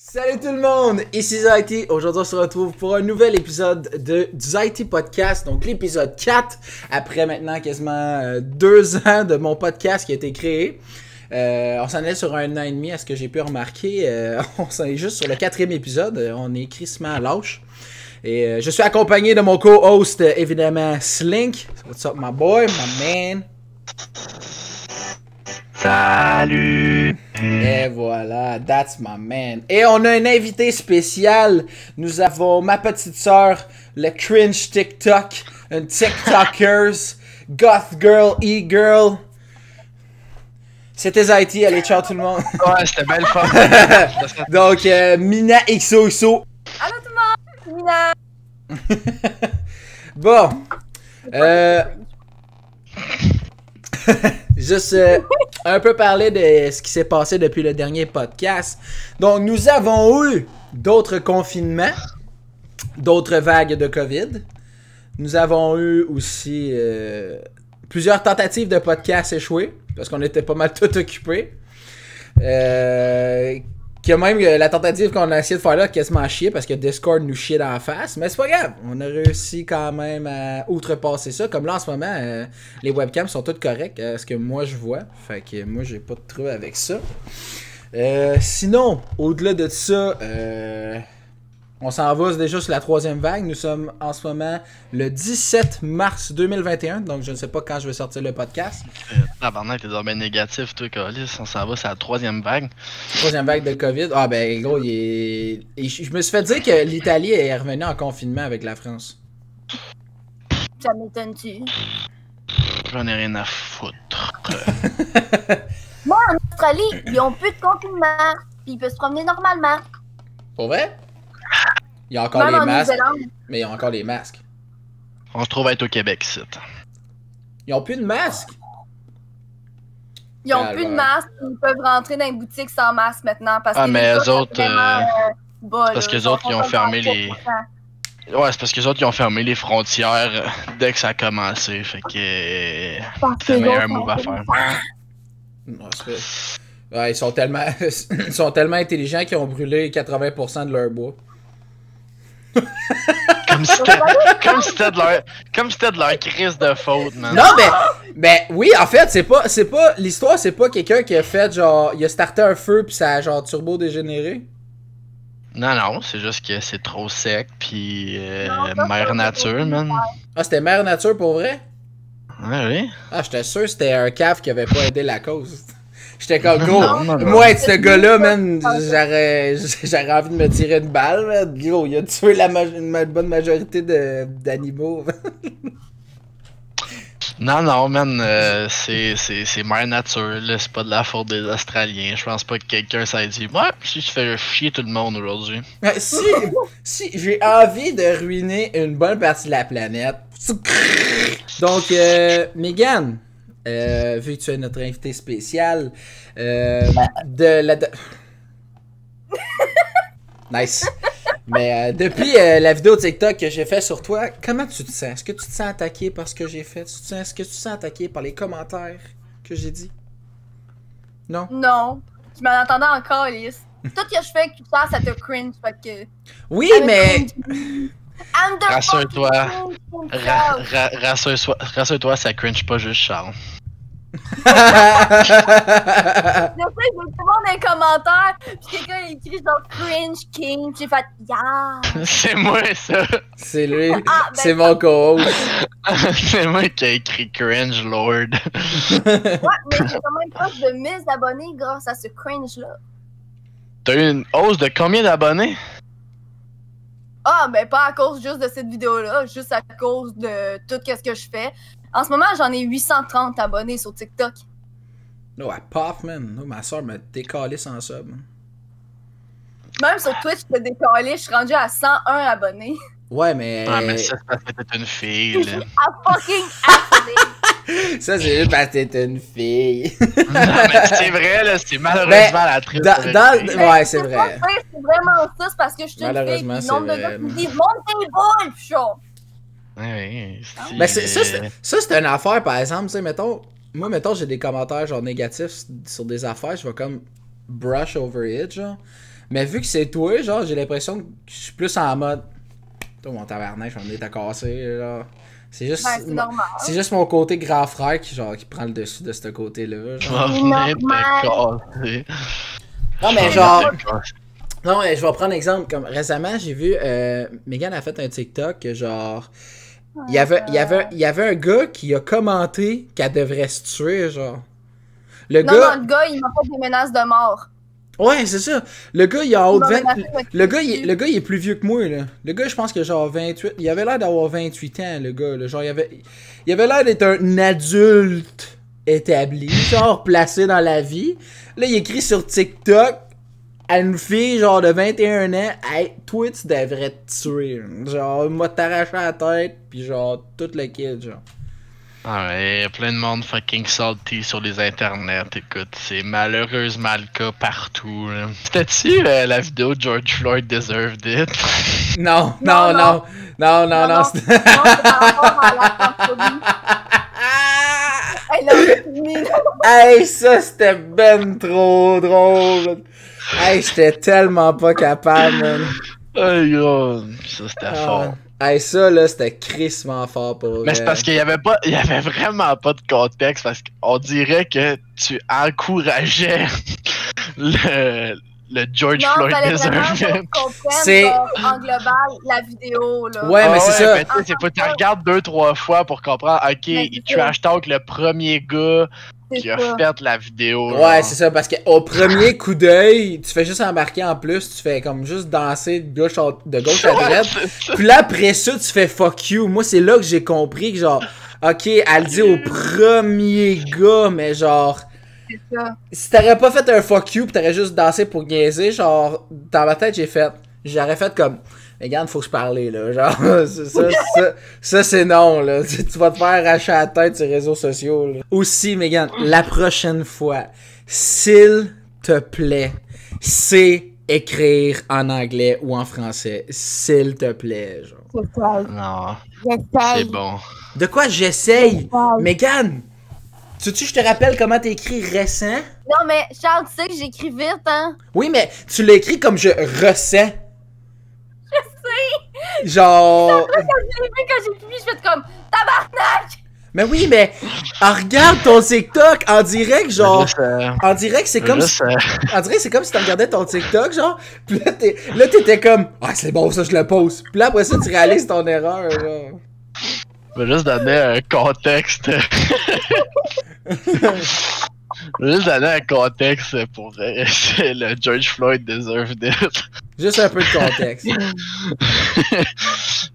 Salut tout le monde, ici Zaiti. Aujourd'hui on se retrouve pour un nouvel épisode du Zaiti Podcast, donc l'épisode 4, après maintenant quasiment 2 ans de mon podcast qui a été créé. On s'en est sur 1 an et demi, à ce que j'ai pu remarquer. On s'en est juste sur le 4e épisode, on est crissement à lâche. Et je suis accompagné de mon co-host, évidemment, Slink. What's up my boy, my man? Salut! Et voilà, that's my man. Et on a un invité spécial. Nous avons ma petite sœur, le cringe TikTok, une TikTokers, goth girl, e-girl. C'était Zaiti, allez, ciao tout le monde. Ouais, c'était belle fun. Donc, Mina XOXO. Allô tout le monde, Mina. Bon. Juste un peu parler de ce qui s'est passé depuis le dernier podcast. Donc, nous avons eu d'autres confinements, d'autres vagues de COVID. Nous avons eu aussi plusieurs tentatives de podcast échouées, parce qu'on était pas mal tout occupés. Que même la tentative qu'on a essayé de faire là a quasiment chié parce que Discord nous chiait dans la face. Mais c'est pas grave, on a réussi quand même à outrepasser ça. Comme là en ce moment, les webcams sont toutes correctes, ce que moi je vois. Fait que moi j'ai pas de trouble avec ça. Sinon, au-delà de ça, on s'en va déjà sur la 3e vague. Nous sommes en ce moment le 17 mars 2021, donc je ne sais pas quand je vais sortir le podcast. Tabarnak, t'es bien négatif, toi, Calis. On s'en va, c'est la 3e vague. 3e vague de COVID. Ah ben gros, je me suis fait dire que l'Italie est revenue en confinement avec la France. Ça m'étonne-tu? J'en ai rien à foutre. Moi, en Australie, ils ont plus de confinement. Puis ils peuvent se promener normalement. Pour vrai? Il y a encore Même les en masques. Nouvelle-Zélande. Mais il y a encore les masques. On se trouve à être au Québec, ici. Ils ont plus de masques? Ils ont plus de masque. Ils peuvent rentrer dans les boutiques sans masque maintenant. Parce Ah, que mais les eux autres, parce que les autres, ils ont fermé les... Ouais, c'est parce que les autres, ils ont fermé les frontières dès que ça a commencé. Fait que... C'est le meilleur move à faire. Non, c'est... Ouais, ils sont tellement intelligents qu'ils ont brûlé 80% de leur bois. Comme si c'était de leur crise de faute, man. Non, mais oui, en fait, c'est pas l'histoire, c'est pas quelqu'un qui a fait genre, il a starté un feu puis ça a genre turbo dégénéré. Non, c'est juste que c'est trop sec, pis Non, mère nature, man. Ah, c'était Mère Nature pour vrai? Ouais, oui. Ah, j'étais sûr que c'était un cave qui avait pas aidé la cause. J'étais comme gros. Non. Moi, être ce gars-là, man, j'aurais envie de me tirer une balle, man. Gros, il a tué une bonne majorité d'animaux. Non, man, c'est mère nature, là, c'est pas de la faute des Australiens. Je pense pas que quelqu'un s'est dit, moi, si je fais chier tout le monde aujourd'hui. Si j'ai envie de ruiner une bonne partie de la planète. Donc, Megan, vu que tu es notre invité spécial, Nice. Mais depuis la vidéo TikTok que j'ai fait sur toi, comment tu te sens? Est-ce que tu te sens attaqué par ce que j'ai fait? Est-ce que tu te sens attaqué par les commentaires que j'ai dit? Non? Non. Je m'en attendais encore, Lys. Tout ce que je fais, ça te cringe. Fait que... Oui, mais... Rassure-toi. Rassure-toi, ça cringe pas juste Charles. Je sais, j'ai tout le monde dans les commentaires, pis quelqu'un écrit genre cringe king, pis j'ai fait yeah! C'est moi, ça. C'est lui. Ah, ben, c'est mon co-host. C'est moi qui a écrit cringe lord. Ouais, mais j'ai quand même plus de 1000 abonnés grâce à ce cringe-là. T'as eu une hausse de combien d'abonnés? Ah, ben pas à cause juste de cette vidéo-là, juste à cause de tout ce que je fais. En ce moment, j'en ai 830 abonnés sur TikTok. No, à paf, man. No, ma soeur m'a décalé sans sub. Man. Même sur Twitch, je te décalé, je suis rendu à 101 abonnés. Ouais, mais... Ah, mais ça, c'est parce que t'es une fille, là. À fucking abonnés. Ça, c'est juste parce que t'es une fille. Non, mais c'est vrai, là, c'est malheureusement la triste. Ouais, c'est vrai. C'est vraiment ça, c'est parce que je suis une fille. Malheureusement, Le nombre de c'est gens vrai. qui me disent « Monte tes boules! » Pis je suis genre, Ouais, Mais ça, c'est une affaire, par exemple, tu sais, mettons, j'ai des commentaires, genre, négatifs sur des affaires, je vais comme brush over it, genre. Mais vu que c'est toi, genre, j'ai l'impression que je suis plus en mode. Toi, mon tabarnak, j'en ai à casser, là. C'est juste. Ben, c'est normal. C'est juste mon côté grand frère qui, genre, qui prend le dessus de ce côté-là. Je Genre. vais venir te casser. Non, mais genre. Non, mais je vais prendre exemple. Comme récemment, j'ai vu. Megan a fait un TikTok que, genre. Il y avait un gars qui a commenté qu'elle devrait se tuer, genre. Le Non, gars. non, le gars, il m'a fait des menaces de mort. Ouais, c'est ça. Le gars, il a haut de 20... menacé de Le gars, il est plus vieux que moi, là. Le gars, je pense que genre 28... Il avait l'air d'avoir 28 ans, le gars, là. Genre, il avait l'air d'être un adulte établi, genre, placé dans la vie. Là, il écrit sur TikTok à une fille, genre, de 21 ans, « Hey, toi, tu devrais te tuer. » Genre, m'a t'arraché la tête, pis genre, tout le kid, genre. Ah ouais, y a plein de monde fucking salty sur les internets, écoute, c'est malheureusement le cas partout. C'était-tu la vidéo de George Floyd Deserved It? Non. c'est par rapport à la transphobie. Elle a fini. Hey, ça c'était ben trop drôle. Hey, j'étais tellement pas capable, man. Hey gros, ça c'était fort. Hey, ça là, c'était crissement fort pour Mais c'est parce qu'il y avait vraiment pas de contexte, parce qu'on dirait que tu encourageais le George Floyd Deserved It. C'est en global la vidéo là. Ouais, mais c'est ça. Mais tu sais, faut que tu regardes 2-3 fois pour comprendre. Ok, il trash talk le premier gars qui a fait la vidéo. Ouais, c'est ça, parce qu'au premier coup d'œil, tu fais juste embarquer en plus, tu fais comme juste danser de gauche à droite. Puis là, après ça, tu fais fuck you. Moi, c'est là que j'ai compris que genre, ok, elle le dit au premier gars, mais genre. C'est ça. Si t'aurais pas fait un fuck you pis t'aurais juste dansé pour niaiser, genre, dans ma tête, j'aurais fait comme, regarde, faut que je parle, là, genre, ça c'est non, là, tu vas te faire arracher la tête sur les réseaux sociaux, là. Aussi, Megan, la prochaine fois, s'il te plaît, c'est écrire en anglais ou en français, s'il te plaît, genre. Non, c'est bon. De quoi j'essaye? Megan! Tu je te rappelle comment t'écris récent? Non, mais Charles, tu sais que j'écris vite, hein? Oui, mais tu l'écris comme je ressens. Je sais! Genre. Quand j'ai fini, je fais comme tabarnak! Mais oui, mais regarde ton TikTok en direct, genre. En direct, c'est comme si. En direct, c'est comme si tu regardais ton TikTok, genre. Puis là, t'étais comme. Ah, c'est bon, ça, je le pose. Puis là, après ça, tu réalises ton erreur, genre. Je vais juste donner un contexte. Juste donner un contexte pour le George Floyd Deserved It. Juste un peu de contexte.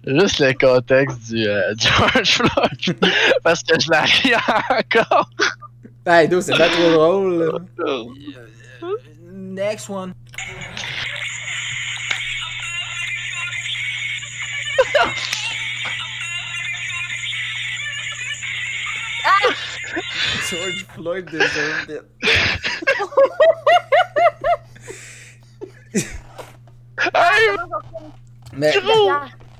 Juste le contexte du George Floyd. Parce que je la ris encore. Hey, dude, c'est pas trop drôle. Next one. George Floyd deserved it. Hey, Mais gros,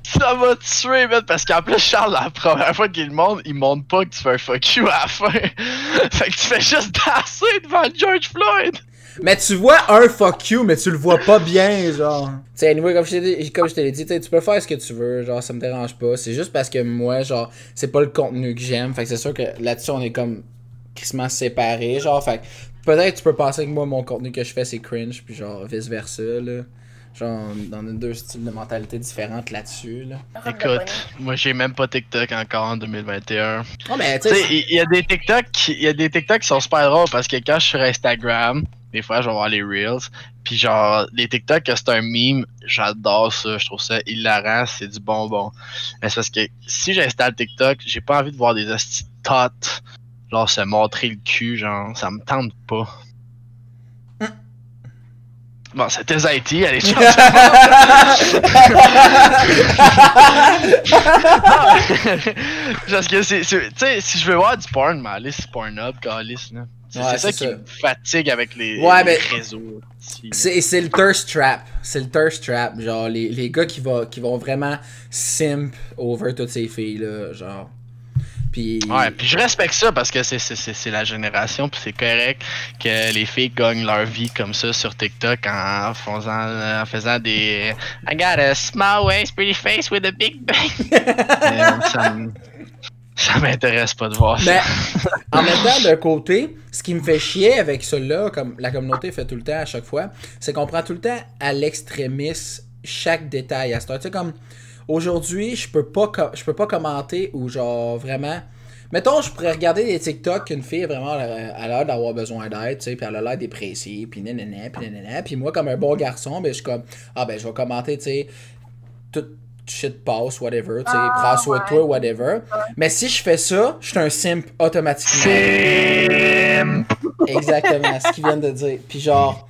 ça va tuer, man, parce qu'en plus, Charles, la première fois qu'il monte, il montre pas que tu fais un fuck you à la fin. Fait que tu fais juste danser devant George Floyd. Mais tu vois un fuck you, mais tu le vois pas bien, genre. Tu sais, anyway, comme je te l'ai dit, tu peux faire ce que tu veux, genre, ça me dérange pas. C'est juste parce que moi, genre, c'est pas le contenu que j'aime. Fait que c'est sûr que là-dessus, on est comme crissement séparés, genre. Fait que peut-être tu peux penser que moi, mon contenu que je fais, c'est cringe, puis genre, vice-versa, là. Genre, on a deux styles de mentalité différentes là-dessus, là. Écoute, moi j'ai même pas TikTok encore en 2021. Oh, mais tu sais, il y a des TikTok qui sont super drôles parce que quand je suis sur Instagram, des fois je vais voir les Reels, puis genre, les TikTok, c'est un meme, j'adore ça, je trouve ça hilarant, c'est du bonbon. Mais c'est parce que si j'installe TikTok, j'ai pas envie de voir des hosties de tots, genre se montrer le cul, genre, ça me tente pas. Bon, c'était Zaiti, allez chercher. Parce que tu sais, si je veux voir du porn, mais aller sur Pornhub, calice, là. C'est ça qui me fatigue avec les réseaux. C'est le thirst trap. C'est le thirst trap. Genre, les gars qui vont vraiment simp over toutes ces filles-là. Genre. Puis... Ouais, puis je respecte ça parce que c'est la génération, puis c'est correct que les filles gagnent leur vie comme ça sur TikTok en faisant des I got a small waist, pretty face with a big bang. Ça m'intéresse pas de voir ça. Mais en même temps, d'un côté, ce qui me fait chier avec cela, comme la communauté fait tout le temps à chaque fois, c'est qu'on prend tout le temps à l'extrémisme chaque détail. Tu sais, comme aujourd'hui, je peux pas commenter ou genre vraiment. Mettons, je pourrais regarder des TikTok qu'une fille vraiment elle a l'air d'avoir besoin d'aide, tu sais, puis elle a l'air dépressive, puis nanana, puis moi, comme un bon garçon, ben je suis comme, ben je vais commenter, tu sais, tout shit passe, whatever, tu sais, prends soin de toi, whatever. Mais si je fais ça, je suis un simp automatiquement. Simp! Exactement, ce qu'ils viennent de dire. Puis genre,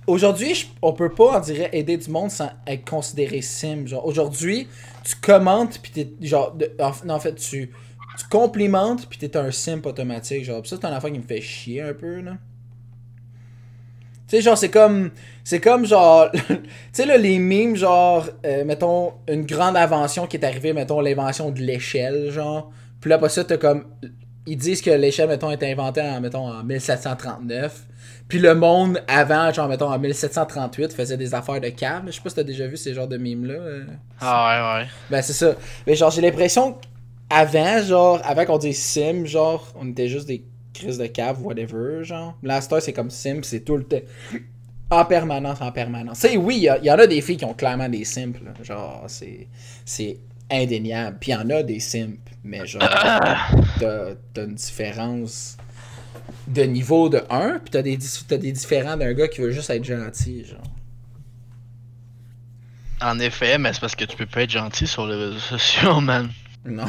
aujourd'hui, on peut pas, on dirait, aider du monde sans être considéré simp. Genre, aujourd'hui, tu commentes, puis t'es, genre, en fait, tu complimentes, puis t'es un simp automatique. Genre, pis ça, c'est un affaire qui me fait chier un peu, là. Tu sais, genre, c'est comme genre, tu sais, là, les mimes, genre, mettons, une grande invention qui est arrivée, mettons, l'invention de l'échelle, genre. Puis là, après ça, t'as comme, ils disent que l'échelle, mettons, est inventée en, mettons, en 1739. Puis le monde, avant, genre, mettons, en 1738, faisait des affaires de cave. Je sais pas si t'as déjà vu ces genres de mimes-là. Ah ouais. Ben, c'est ça. Mais genre, j'ai l'impression qu'avant, genre, avant qu'on dise sim, genre, on était juste des crises de cave, whatever, genre. Là, c'est comme sim, c'est tout le temps. En permanence. Tu sais, oui, il y en a des filles qui ont clairement des simps, là. Genre, c'est indéniable. Puis il y en a des simps, mais genre, t'as une différence de niveau de 1, puis t'as des différents d'un gars qui veut juste être gentil, genre. En effet, mais c'est parce que tu peux pas être gentil sur les réseaux sociaux, man. Non.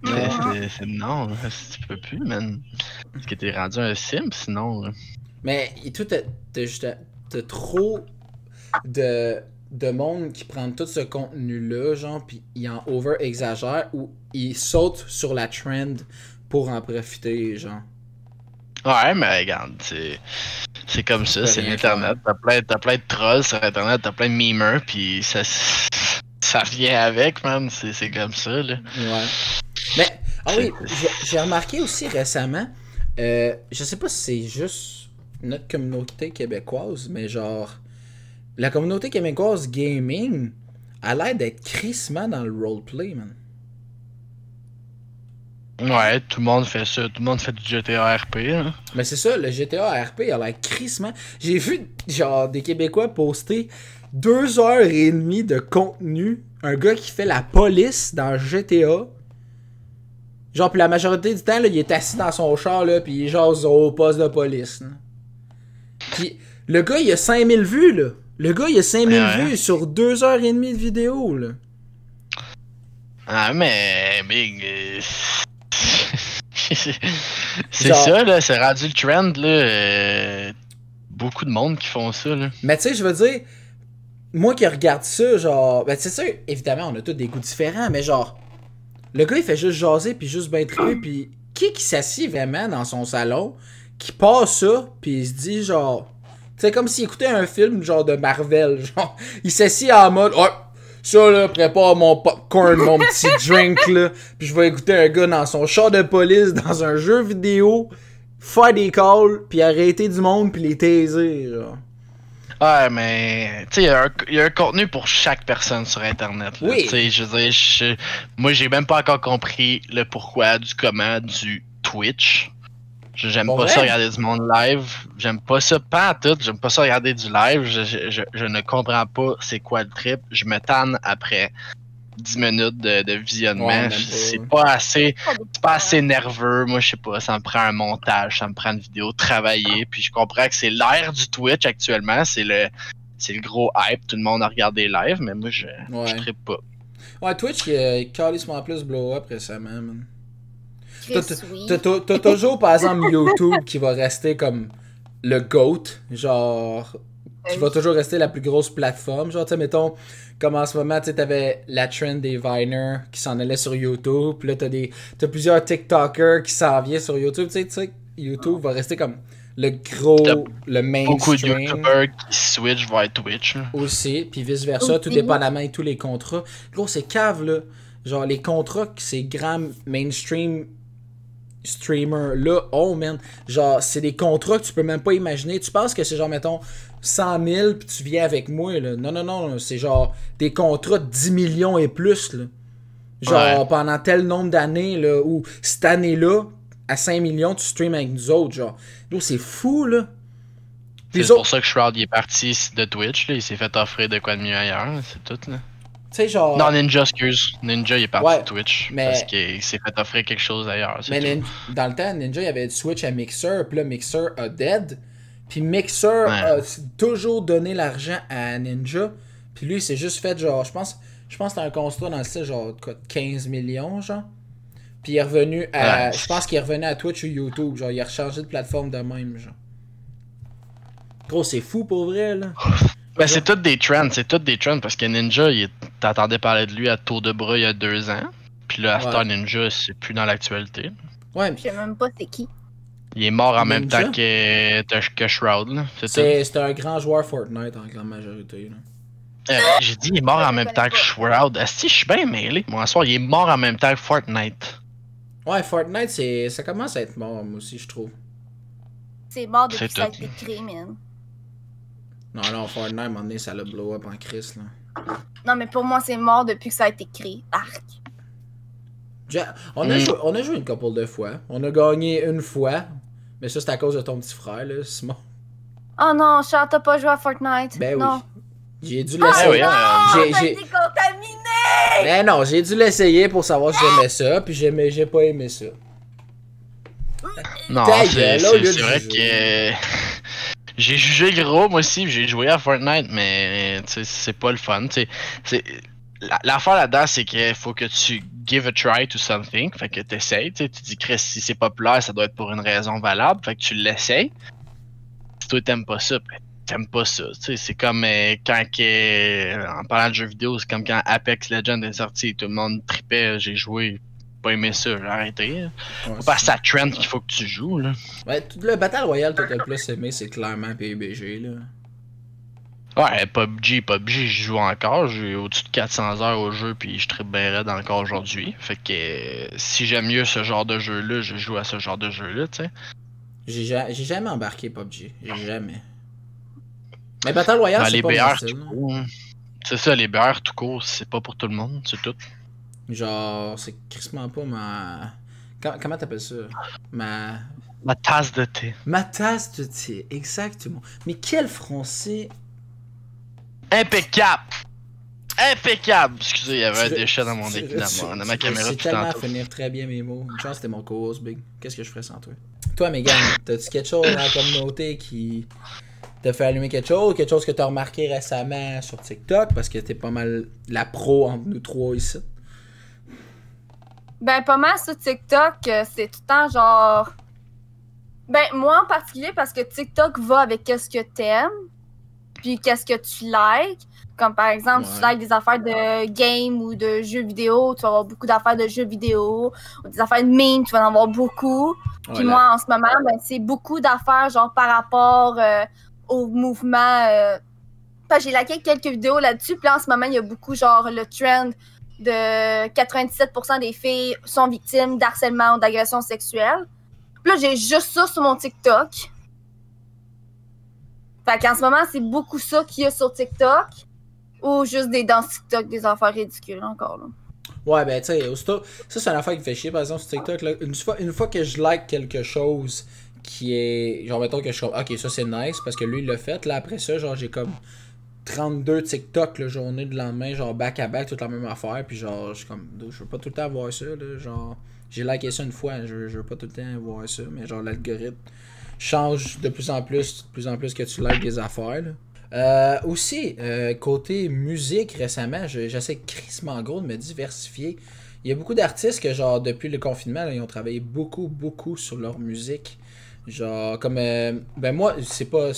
Non, tu peux plus, man. Parce que t'es rendu un simp, sinon. Là. Mais tout, t'as trop de monde qui prend tout ce contenu-là, genre, pis ils en over-exagèrent ou ils sautent sur la trend pour en profiter, genre. Ouais, mais regarde, c'est comme ça, c'est l'internet. T'as plein de trolls sur internet, t'as plein de memers, pis ça vient avec, man. C'est comme ça, là. Ouais. Mais, oui, j'ai remarqué aussi récemment, je sais pas si c'est juste notre communauté québécoise, mais genre, la communauté québécoise gaming a l'air d'être crissement dans le roleplay, man. Ouais, tout le monde fait ça, tout le monde fait du GTA RP, hein. Mais c'est ça, le GTA RP a l'air crissement. J'ai vu, genre, des Québécois poster 2h30 de contenu, un gars qui fait la police dans GTA. Genre, puis la majorité du temps, là, il est assis dans son char, là, puis il jase au poste de police, là. Puis le gars, il a 5000 vues, là. Le gars, il a 5000 vues sur 2h30 de vidéo, là. Ah, mais Big... c'est genre... ça, là, c'est rendu le trend, là. Beaucoup de monde qui font ça, là. Mais tu sais, je veux dire, moi qui regarde ça, genre... Ben, c'est sûr, évidemment, on a tous des goûts différents, mais genre... Le gars, il fait juste jaser, puis juste bien triper, puis qui s'assit vraiment dans son salon, qui passe ça, puis il se dit, genre... Tu sais, comme s'il écoutait un film, genre, de Marvel, genre... Il s'assit en mode... Oh, ça, là, prépare mon popcorn, mon petit drink, là, puis je vais écouter un gars dans son char de police, dans un jeu vidéo, faire des calls, puis arrêter du monde, puis les taiser, genre. Ouais, mais tu sais, il y a un contenu pour chaque personne sur Internet. Là. Oui. Tu sais, je veux dire, moi, j'ai même pas encore compris le pourquoi du comment du Twitch. J'aime pas ça regarder du monde live. J'aime pas ça pas à tout. J'aime pas ça regarder du live. Je ne comprends pas c'est quoi le trip. Je me tanne après 10 minutes de visionnement. Ouais, c'est pas assez nerveux. Moi, je sais pas. Ça me prend un montage. Ça me prend une vidéo travaillée. Puis je comprends que c'est l'ère du Twitch actuellement. C'est le gros hype. Tout le monde a regardé live. Mais moi, je trippe pas. Ouais, Twitch, il a carrément plus blow up récemment, man. T'as toujours, par exemple, YouTube qui va rester comme le GOAT, genre, qui va toujours rester la plus grosse plateforme. Genre, tu sais, mettons, comme en ce moment, tu sais, t'avais la trend des Viners qui s'en allait sur YouTube, puis là, t'as plusieurs TikTokers qui s'en viennent sur YouTube. Tu sais, YouTube va rester comme le gros, le mainstream. Beaucoup de YouTubers qui switch vers Twitch. Aussi, puis vice-versa, tout dépendamment de tous les contrats. Gros, c'est cave, là. Genre, les contrats que ces grands mainstream streamers là ont, man. Genre, c'est des contrats que tu peux même pas imaginer. Tu penses que c'est genre, mettons, 100 000 puis tu viens avec moi, là. Non, non, non. C'est genre des contrats de 10 millions et plus, là. Genre, pendant tel nombre d'années, là, ou cette année-là, à 5 millions, tu streams avec nous autres, genre. Là, c'est fou, là. C'est pour ça que Shroud il est parti de Twitch, là. Il s'est fait offrir de quoi de mieux ailleurs, c'est tout, là. Tu sais, genre. Non, Ninja, excuse. Ninja, il est parti de Twitch. Mais... Parce qu'il s'est fait offrir quelque chose ailleurs. Mais dans le temps, Ninja, il avait Switch à Mixer, puis là, Mixer a dead. Puis Mixer a toujours donné l'argent à Ninja. Puis lui, il s'est juste fait, genre, je pense que c'était un contrat dans le style, genre, quoi, 15 millions, genre. Puis il est revenu à. Je pense qu'il est revenu à Twitch ou YouTube, genre, il a rechangé de plateforme de même, genre. Gros, c'est fou pour vrai, là. Ben, c'est toutes des trends, parce que Ninja, t'entendais parler de lui à tour de bras il y a 2 ans. Puis là, à Star Ninja, c'est plus dans l'actualité. Ouais, mais je sais même pas c'est qui. Il est mort en même temps que Shroud, là. C'était un grand joueur Fortnite en grande majorité, là. J'ai dit il est mort en même temps que Shroud. Asti, je suis bien mêlé. Moi, ce soir, il est mort en même temps que Fortnite. Ouais, Fortnite, ça commence à être mort, moi aussi, je trouve. C'est mort depuis que ça a été créé, man. Non, Fortnite, à un moment donné, ça l'a blow up en crise, là. Non, mais pour moi, c'est mort depuis que ça a été créé. Arc. On a joué une couple de fois. On a gagné une fois. Mais ça, c'est à cause de ton petit frère, là, Simon. Oh non, Charles, t'as pas joué à Fortnite. Ben non. Oui. J'ai dû l'essayer. J'ai été contaminé! Ben non, j'ai dû l'essayer pour savoir si j'aimais ça, puis j'ai pas aimé ça. Non, c'est vrai que... J'ai jugé gros, moi aussi, j'ai joué à Fortnite, mais c'est pas le fun. L'affaire là-dedans, c'est qu'il faut que tu give a try to something, fait que t'essayes, tu dis Chris, si c'est populaire, ça doit être pour une raison valable, fait que tu l'essayes. Si toi t'aimes pas ça, ben, t'aimes pas ça. C'est comme quand, en parlant de jeux vidéo, c'est comme quand Apex Legends est sorti, tout le monde tripait, j'ai joué, pas aimé ça, j'ai arrêté. Ouais, pas c'est à trend qu'il faut que tu joues, là. Ouais, tout le Battle Royale, tout le plus aimé, c'est clairement PUBG, là. Ouais, PUBG, je joue encore. J'ai au-dessus de 400 heures au jeu, puis je tripe bien raide encore aujourd'hui. Fait que si j'aime mieux ce genre de jeu-là, je joue à ce genre de jeu-là, tu sais. J'ai jamais embarqué PUBG. Jamais. Mais Battle Royale, c'est pas mon style. C'est ça, les BR tout court, c'est pas pour tout le monde, c'est tout. Genre, c'est crissement pas ma... Comment t'appelles ça? Ma tasse de thé. Ma tasse de thé, exactement. Mais quel français... Impeccable! Impeccable! Excusez, il y avait un déchet dans mon écran, dans ma caméra tout tellement à finir très bien mes mots. Une chance, c'était mon co-host, Big. Qu'est-ce que je ferais sans toi? Toi, Megan, t'as-tu quelque chose dans la communauté qui t'a fait allumer quelque chose que t'as remarqué récemment sur TikTok? Parce que t'es pas mal la pro entre nous trois ici. Ben, pas mal sur TikTok, c'est tout le temps genre... Ben, moi en particulier, parce que TikTok va avec qu'est-ce que t'aimes, puis qu'est-ce que tu likes. Comme par exemple, si tu likes des affaires de game ou de jeux vidéo, tu vas avoir beaucoup d'affaires de jeux vidéo. Ou des affaires de memes, tu vas en avoir beaucoup. Puis moi, en ce moment, ben, c'est beaucoup d'affaires genre par rapport au mouvement. J'ai liké quelques vidéos là-dessus. Puis là, en ce moment, il y a beaucoup genre le trend de 97% des filles sont victimes d'harcèlement ou d'agression sexuelle. Puis là, j'ai juste ça sur mon TikTok. Fait qu'en ce moment, c'est beaucoup ça qu'il y a sur TikTok. Ou juste des danses TikTok, des affaires ridicules encore, là. Ouais, ben, tu sais, ça, c'est une affaire qui fait chier, par exemple, sur TikTok, là. Une fois que je like quelque chose qui est... Genre, mettons que je suis comme, ok, ça, c'est nice, parce que lui, il l'a fait. Là, après ça, genre, j'ai comme 32 TikTok, la journée de lendemain, genre, back-à-back, toute la même affaire. Puis genre, je suis comme, je veux pas tout le temps voir ça, là. Genre, j'ai liké ça une fois, je veux pas tout le temps voir ça. Mais genre, l'algorithme change de plus en plus que tu likes des affaires, là. Aussi, côté musique récemment, j'essaie crissement gros de me diversifier. Il y a beaucoup d'artistes que, genre, depuis le confinement, là, ils ont travaillé beaucoup sur leur musique. Genre, comme, ben moi, c'est pas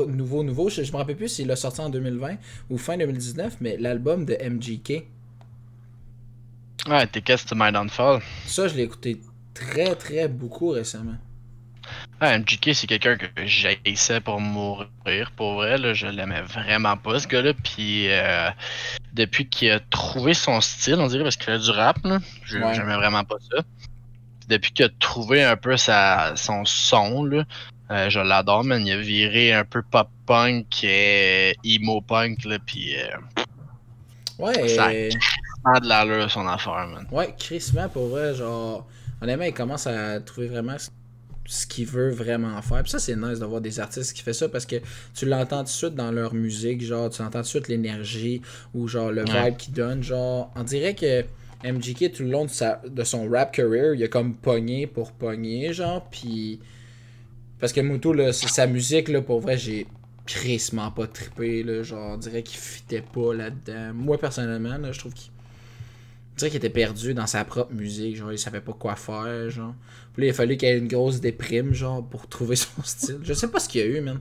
nouveau. Je me rappelle plus s'il l'a sorti en 2020 ou fin 2019, mais l'album de MGK. Ouais, Tickets to My Downfall. Ça, je l'ai écouté très beaucoup récemment. Ah, MGK, c'est quelqu'un que j'haïssais pour mourir. Pour vrai, là, je l'aimais vraiment pas, ce gars-là. Puis depuis qu'il a trouvé son style, on dirait, parce qu'il a du rap, là. J'aimais vraiment pas ça. Depuis qu'il a trouvé un peu son son, là, je l'adore, man. Il a viré un peu pop-punk et emo-punk, là, pis Ouais. ça a de l'allure, son affaire, man. Ouais, crissement, pour vrai, genre... Honnêtement, il commence à trouver vraiment ce qu'il veut vraiment faire. Puis ça, c'est nice d'avoir des artistes qui font ça parce que tu l'entends tout de suite dans leur musique, genre, tu entends tout de suite l'énergie ou genre le vibe qu'ils donnent. Genre, on dirait que MGK, tout le long de son rap career, il a comme pogné pour pogner, genre, puis... Parce que Muto, là, sa musique, là, pour vrai, j'ai crissement pas trippé, là, genre, on dirait qu'il fitait pas là-dedans. Moi, personnellement, là, je trouve qu'il... On dirait qu'il était perdu dans sa propre musique, genre, il savait pas quoi faire, genre. Puis là, il a fallu qu'il y ait une grosse déprime, genre, pour trouver son style. Je sais pas ce qu'il y a eu, man.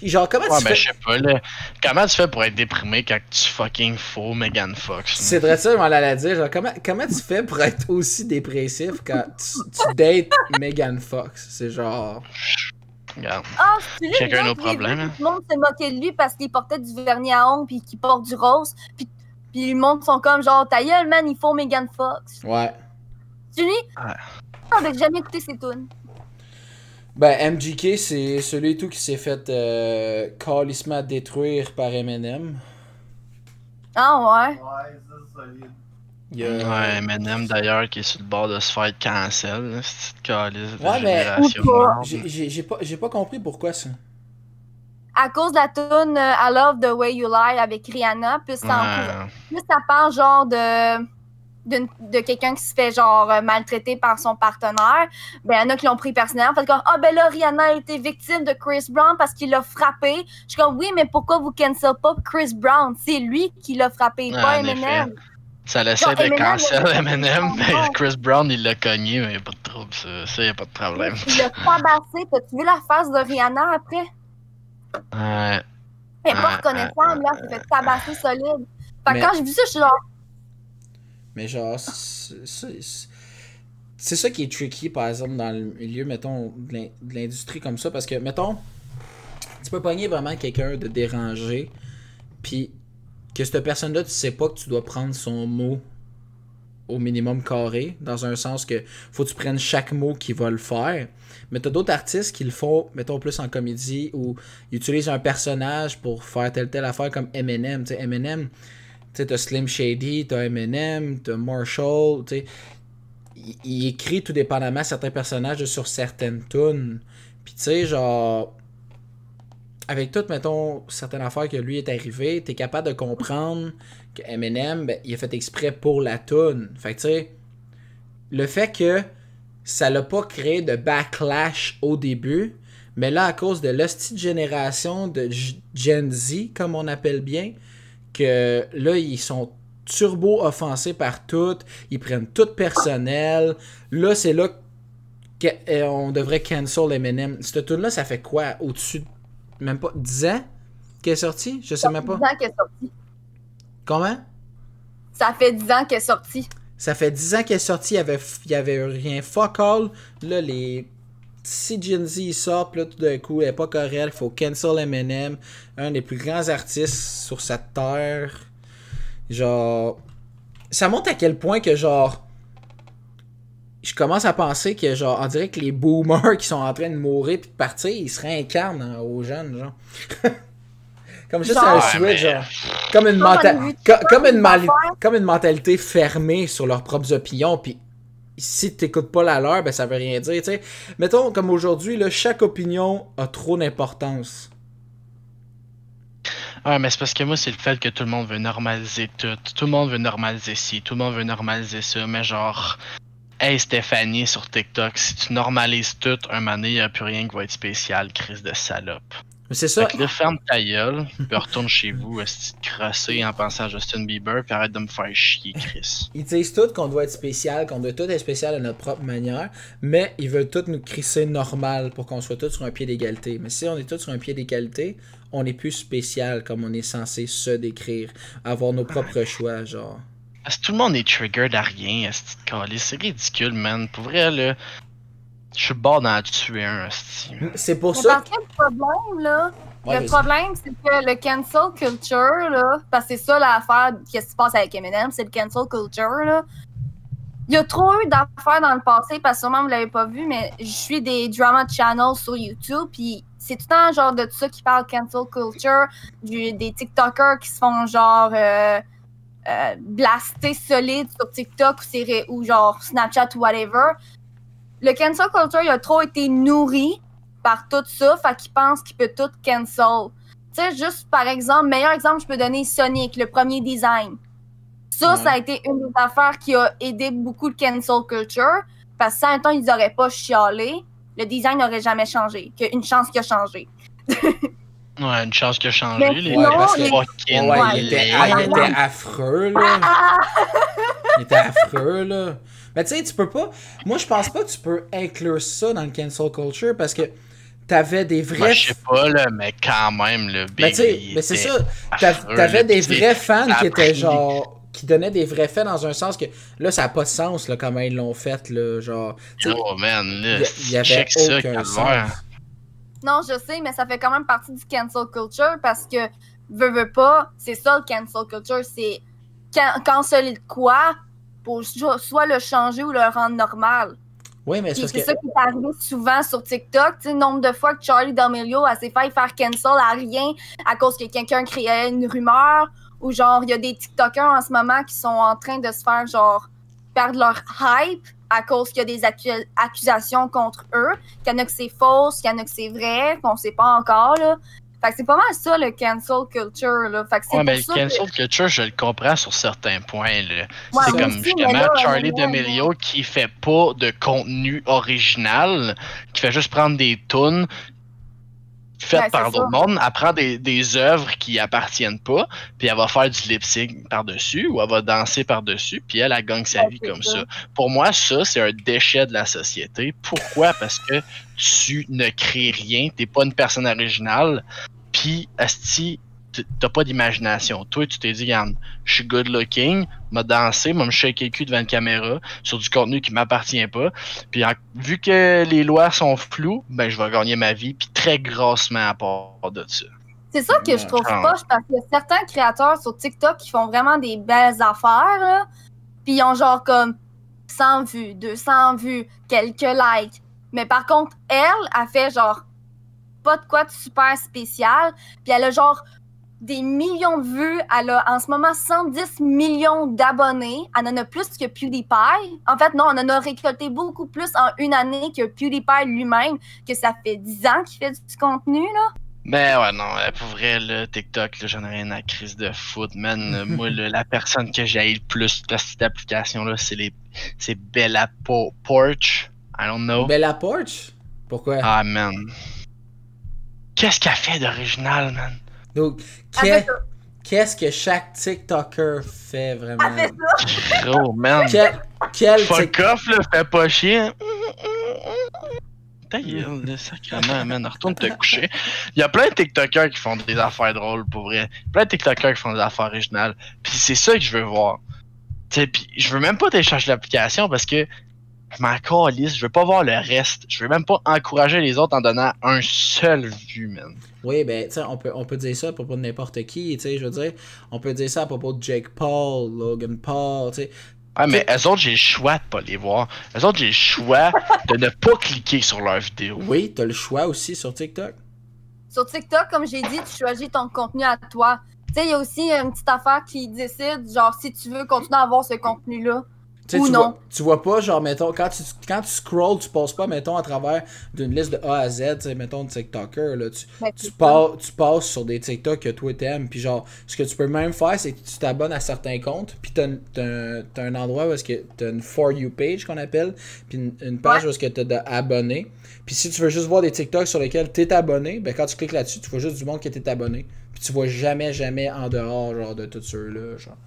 Genre, comment tu fais... je sais pas, là. Comment tu fais pour être déprimé quand tu fucking faux Megan Fox? C'est vrai ça, je m'en allais dire. Genre, comment tu fais pour être aussi dépressif quand tu dates Megan Fox? C'est genre... Regarde. Ah, c'est Chacun nos problèmes. Tout le monde se moquait de lui parce qu'il portait du vernis à ongles puis qu'il porte du rose. Puis le monde sont comme genre, ta gueule, man, il faut Megan Fox. Ouais. Tu dis? On n'a jamais écouté ses tunes. Ben, MGK, c'est celui et tout qui s'est fait calissement détruire par Eminem. Ah ouais? Ouais, ça, c'est solide. Ouais, Eminem d'ailleurs qui est sur le bord de se faire cancel, là, cette petite calice de Ouais, mais génération morte. j'ai pas compris pourquoi ça. À cause de la tune I Love the Way You Lie avec Rihanna, plus ça parle genre de quelqu'un qui se fait genre maltraiter par son partenaire. Ben, il y en a qui l'ont pris personnellement. Fait comme, ben là, Rihanna a été victime de Chris Brown parce qu'il l'a frappé. Je suis comme, oui, mais pourquoi vous cancel pas Chris Brown? C'est lui qui l'a frappé, pas Eminem. Ça l'essaie de cancel Eminem, mais Chris Brown, il l'a cogné, mais il n'y a pas de trouble, ça, il n'y a pas de problème. Il l'a tabassé. T'as-tu vu la face de Rihanna après? Ouais. Elle est pas reconnaissable, là. Elle s'est fait tabasser solide. Fait que quand j'ai vu ça, je suis genre... Mais genre, c'est ça qui est tricky, par exemple, dans le milieu, mettons, de l'industrie comme ça, parce que, mettons, tu peux pogner vraiment quelqu'un de dérangé, puis que cette personne-là, tu sais pas que tu dois prendre son mot au minimum carré, dans un sens que faut que tu prennes chaque mot qui va le faire. Mais t'as d'autres artistes qui le font, mettons, plus en comédie, où ils utilisent un personnage pour faire telle affaire, comme Eminem. Tu sais, Eminem, tu sais, t'as Slim Shady, t'as Eminem, t'as Marshall, tu sais. Il écrit tout dépendamment certains personnages sur certaines tunes. Puis tu sais, genre... Avec tout, mettons, certaines affaires que lui est arrivé, t'es capable de comprendre que Eminem, ben, il a fait exprès pour la toune. Fait que tu sais, le fait que ça l'a pas créé de backlash au début, mais là, à cause de l'hostie de génération de Gen Z, comme on appelle bien, que là, ils sont turbo offensés par tout, ils prennent tout personnel. Là, c'est là qu'on devrait cancel Eminem. Cette tune-là, ça fait quoi? Au-dessus de même pas 10 ans qu'elle est sortie? Je sais même pas. 10 ans qu'elle est sortie. Comment? Ça fait 10 ans qu'elle est sortie. Ça fait 10 ans qu'elle est sortie, il y avait rien fuck all. Là, si Gen Z ils sortent, là, tout d'un coup, elle est pas correcte, il faut cancel Eminem, un des plus grands artistes sur cette terre. Genre, ça montre à quel point que, genre, je commence à penser que, genre, on dirait que les boomers qui sont en train de mourir puis de partir, ils se réincarnent aux jeunes, genre. Comme juste un switch, genre. Comme une mentalité fermée sur leurs propres opinions, puis si t'écoutes pas la leur, ben ça veut rien dire, tu sais. Mettons, comme aujourd'hui, là, chaque opinion a trop d'importance. Ouais, mais c'est parce que moi, c'est le fait que tout le monde veut normaliser tout. Tout le monde veut normaliser ci, tout le monde veut normaliser ça, mais genre... Hey Stéphanie sur TikTok, si tu normalises tout, un moment donné, il n'y a plus rien qui va être spécial, crise de salope. Mais c'est ça. Fait que là, ferme ta gueule, puis retourne chez vous, esti de crosser en pensant à Justin Bieber, puis arrête de me faire chier, Chris. Ils disent tous qu'on doit être spécial, qu'on doit tout être spécial à notre propre manière, mais ils veulent tous nous crisser normal pour qu'on soit tous sur un pied d'égalité. Mais si on est tous sur un pied d'égalité, on n'est plus spécial comme on est censé se décrire, avoir nos propres choix, genre. Parce que tout le monde est triggered à rien, esti de calice. C'est ridicule, man. Pour vrai, là, je suis bord d'en tuer un, esti. C'est pour Mais ça. parce que le problème, là, Le problème, c'est que le cancel culture, là, parce que c'est ça l'affaire, qu'est-ce qui se passe avec Eminem, c'est le cancel culture, là. Il y a trop eu d'affaires dans le passé, parce que sûrement vous l'avez pas vu, mais je suis des drama channels sur YouTube, puis c'est tout le temps genre de tout ça qui parle cancel culture, des TikTokers qui se font genre blaster solide sur TikTok ou genre Snapchat ou whatever. Le cancel culture, il a trop été nourri par tout ça, fait qu'il pense qu'il peut tout cancel. Tu sais, juste par exemple, meilleur exemple, je peux donner Sonic, le premier design. Ça a été une des affaires qui a aidé beaucoup le cancel culture, parce que si un temps ils n'auraient pas chialé, le design n'aurait jamais changé. Une chance qu'il a changé. Ouais, une chance qu'il a changé. Mais il était affreux, là. Il était affreux, là. Mais tu sais, tu peux pas... Moi, je pense pas que tu peux inclure ça dans le cancel culture, parce que t'avais des vrais... Moi, je sais pas, là, mais quand même, le Big... Mais c'est ça, t'avais des vrais fans qui étaient genre... qui donnaient des vrais faits dans un sens que là ça a pas de sens là comment ils l'ont fait là, genre oh man, là, il y avait aucun sens. Non, je sais, mais ça fait quand même partie du cancel culture parce que veux pas, c'est ça le cancel culture, c'est canceller de quoi pour soit le changer ou le rendre normal. Oui, mais c'est ça qui est arrivé souvent sur TikTok. Tu sais, nombre de fois que Charli D'Amelio a s'est fait faire cancel à rien à cause que quelqu'un créait une rumeur. Ou genre, il y a des TikTokers en ce moment qui sont en train de se faire genre perdre leur hype à cause qu'il y a des accusations contre eux. Qu'il y en a que c'est fausse, qu'il y en a que c'est vrai, qu'on sait pas encore, là. Fait que c'est pas mal ça, le cancel culture, là. Fait que c'est mais le cancel culture, je le comprends sur certains points, là. Ouais, c'est comme, aussi, justement, Charli D'Amelio qui fait pas de contenu original, qui fait juste prendre des tunes faites par d'autres mondes, elle prend des œuvres qui appartiennent pas, puis elle va faire du lip-sync par-dessus, ou elle va danser par-dessus, puis elle gagne sa vie comme ça. Pour moi, ça, c'est un déchet de la société. Pourquoi? Parce que tu ne crées rien, t'es pas une personne originale, puis asti, t'as pas d'imagination. Toi, tu t'es dit, regarde, je suis good looking, m'a dansé, m'a me shaker le cul devant une caméra sur du contenu qui m'appartient pas. Puis vu que les lois sont floues, ben je vais gagner ma vie, puis très grassement à part de ça. C'est ça que je trouve poche, parce qu'il y a certains créateurs sur TikTok qui font vraiment des belles affaires, là, puis ils ont genre comme 100 vues, 200 vues, quelques likes. Mais par contre, elle a fait genre pas de quoi de super spécial, puis elle a genre des millions de vues, elle a en ce moment 110 millions d'abonnés, elle en a plus que PewDiePie. En fait, non, on en a récolté beaucoup plus en une année que PewDiePie lui-même, que ça fait 10 ans qu'il fait du contenu, là. Ben ouais, non, pour vrai, là, TikTok, là, j'en ai rien à crise de foot, man. Moi, là, la personne que j'ai le plus de cette application-là, c'est Bella Porch. I don't know. Bella Porch? Pourquoi? Ah, man. Qu'est-ce qu'elle fait d'original, man? Donc, qu'est-ce que chaque TikToker fait vraiment? Elle fait ça! Gros, man. Fuck off, là, fais pas chier. Ta gueule, là, sacrément, man. Retourne te coucher. Il y a plein de TikTokers qui font des affaires drôles, pour vrai. Plein de TikTokers qui font des affaires originales. Puis c'est ça que je veux voir. Tu sais, puis je veux même pas télécharger l'application parce que je m'en calisse, je veux pas voir le reste. Je veux même pas encourager les autres en donnant un seul vue, man. Oui, ben, tu sais, on peut dire ça à propos de n'importe qui, tu sais, je veux dire. On peut dire ça à propos de Jake Paul, Logan Paul, tu sais. Ah, mais eux autres, j'ai le choix de pas les voir. Eux autres, j'ai le choix de ne pas cliquer sur leurs vidéos. Oui, t'as le choix aussi sur TikTok. Sur TikTok, comme j'ai dit, tu choisis ton contenu à toi. Tu sais, il y a aussi une petite affaire qui décide, genre, si tu veux continuer à avoir ce contenu-là. Ou non. Tu vois pas, genre, mettons, quand tu scrolls, tu passes pas, mettons, à travers d'une liste de A à Z, tu sais, mettons, de TikToker, là, tu passes sur des TikTok que toi t'aimes, puis genre, ce que tu peux même faire, c'est que tu t'abonnes à certains comptes, puis t'as un endroit où est-ce que t'as une For You page, qu'on appelle, puis une page où est-ce que t'as d'abonnés, puis si tu veux juste voir des TikTok sur lesquels t'es abonné, ben quand tu cliques là-dessus, tu vois juste du monde qui t'es abonné, puis tu vois jamais en dehors, genre, de tous ceux-là, genre.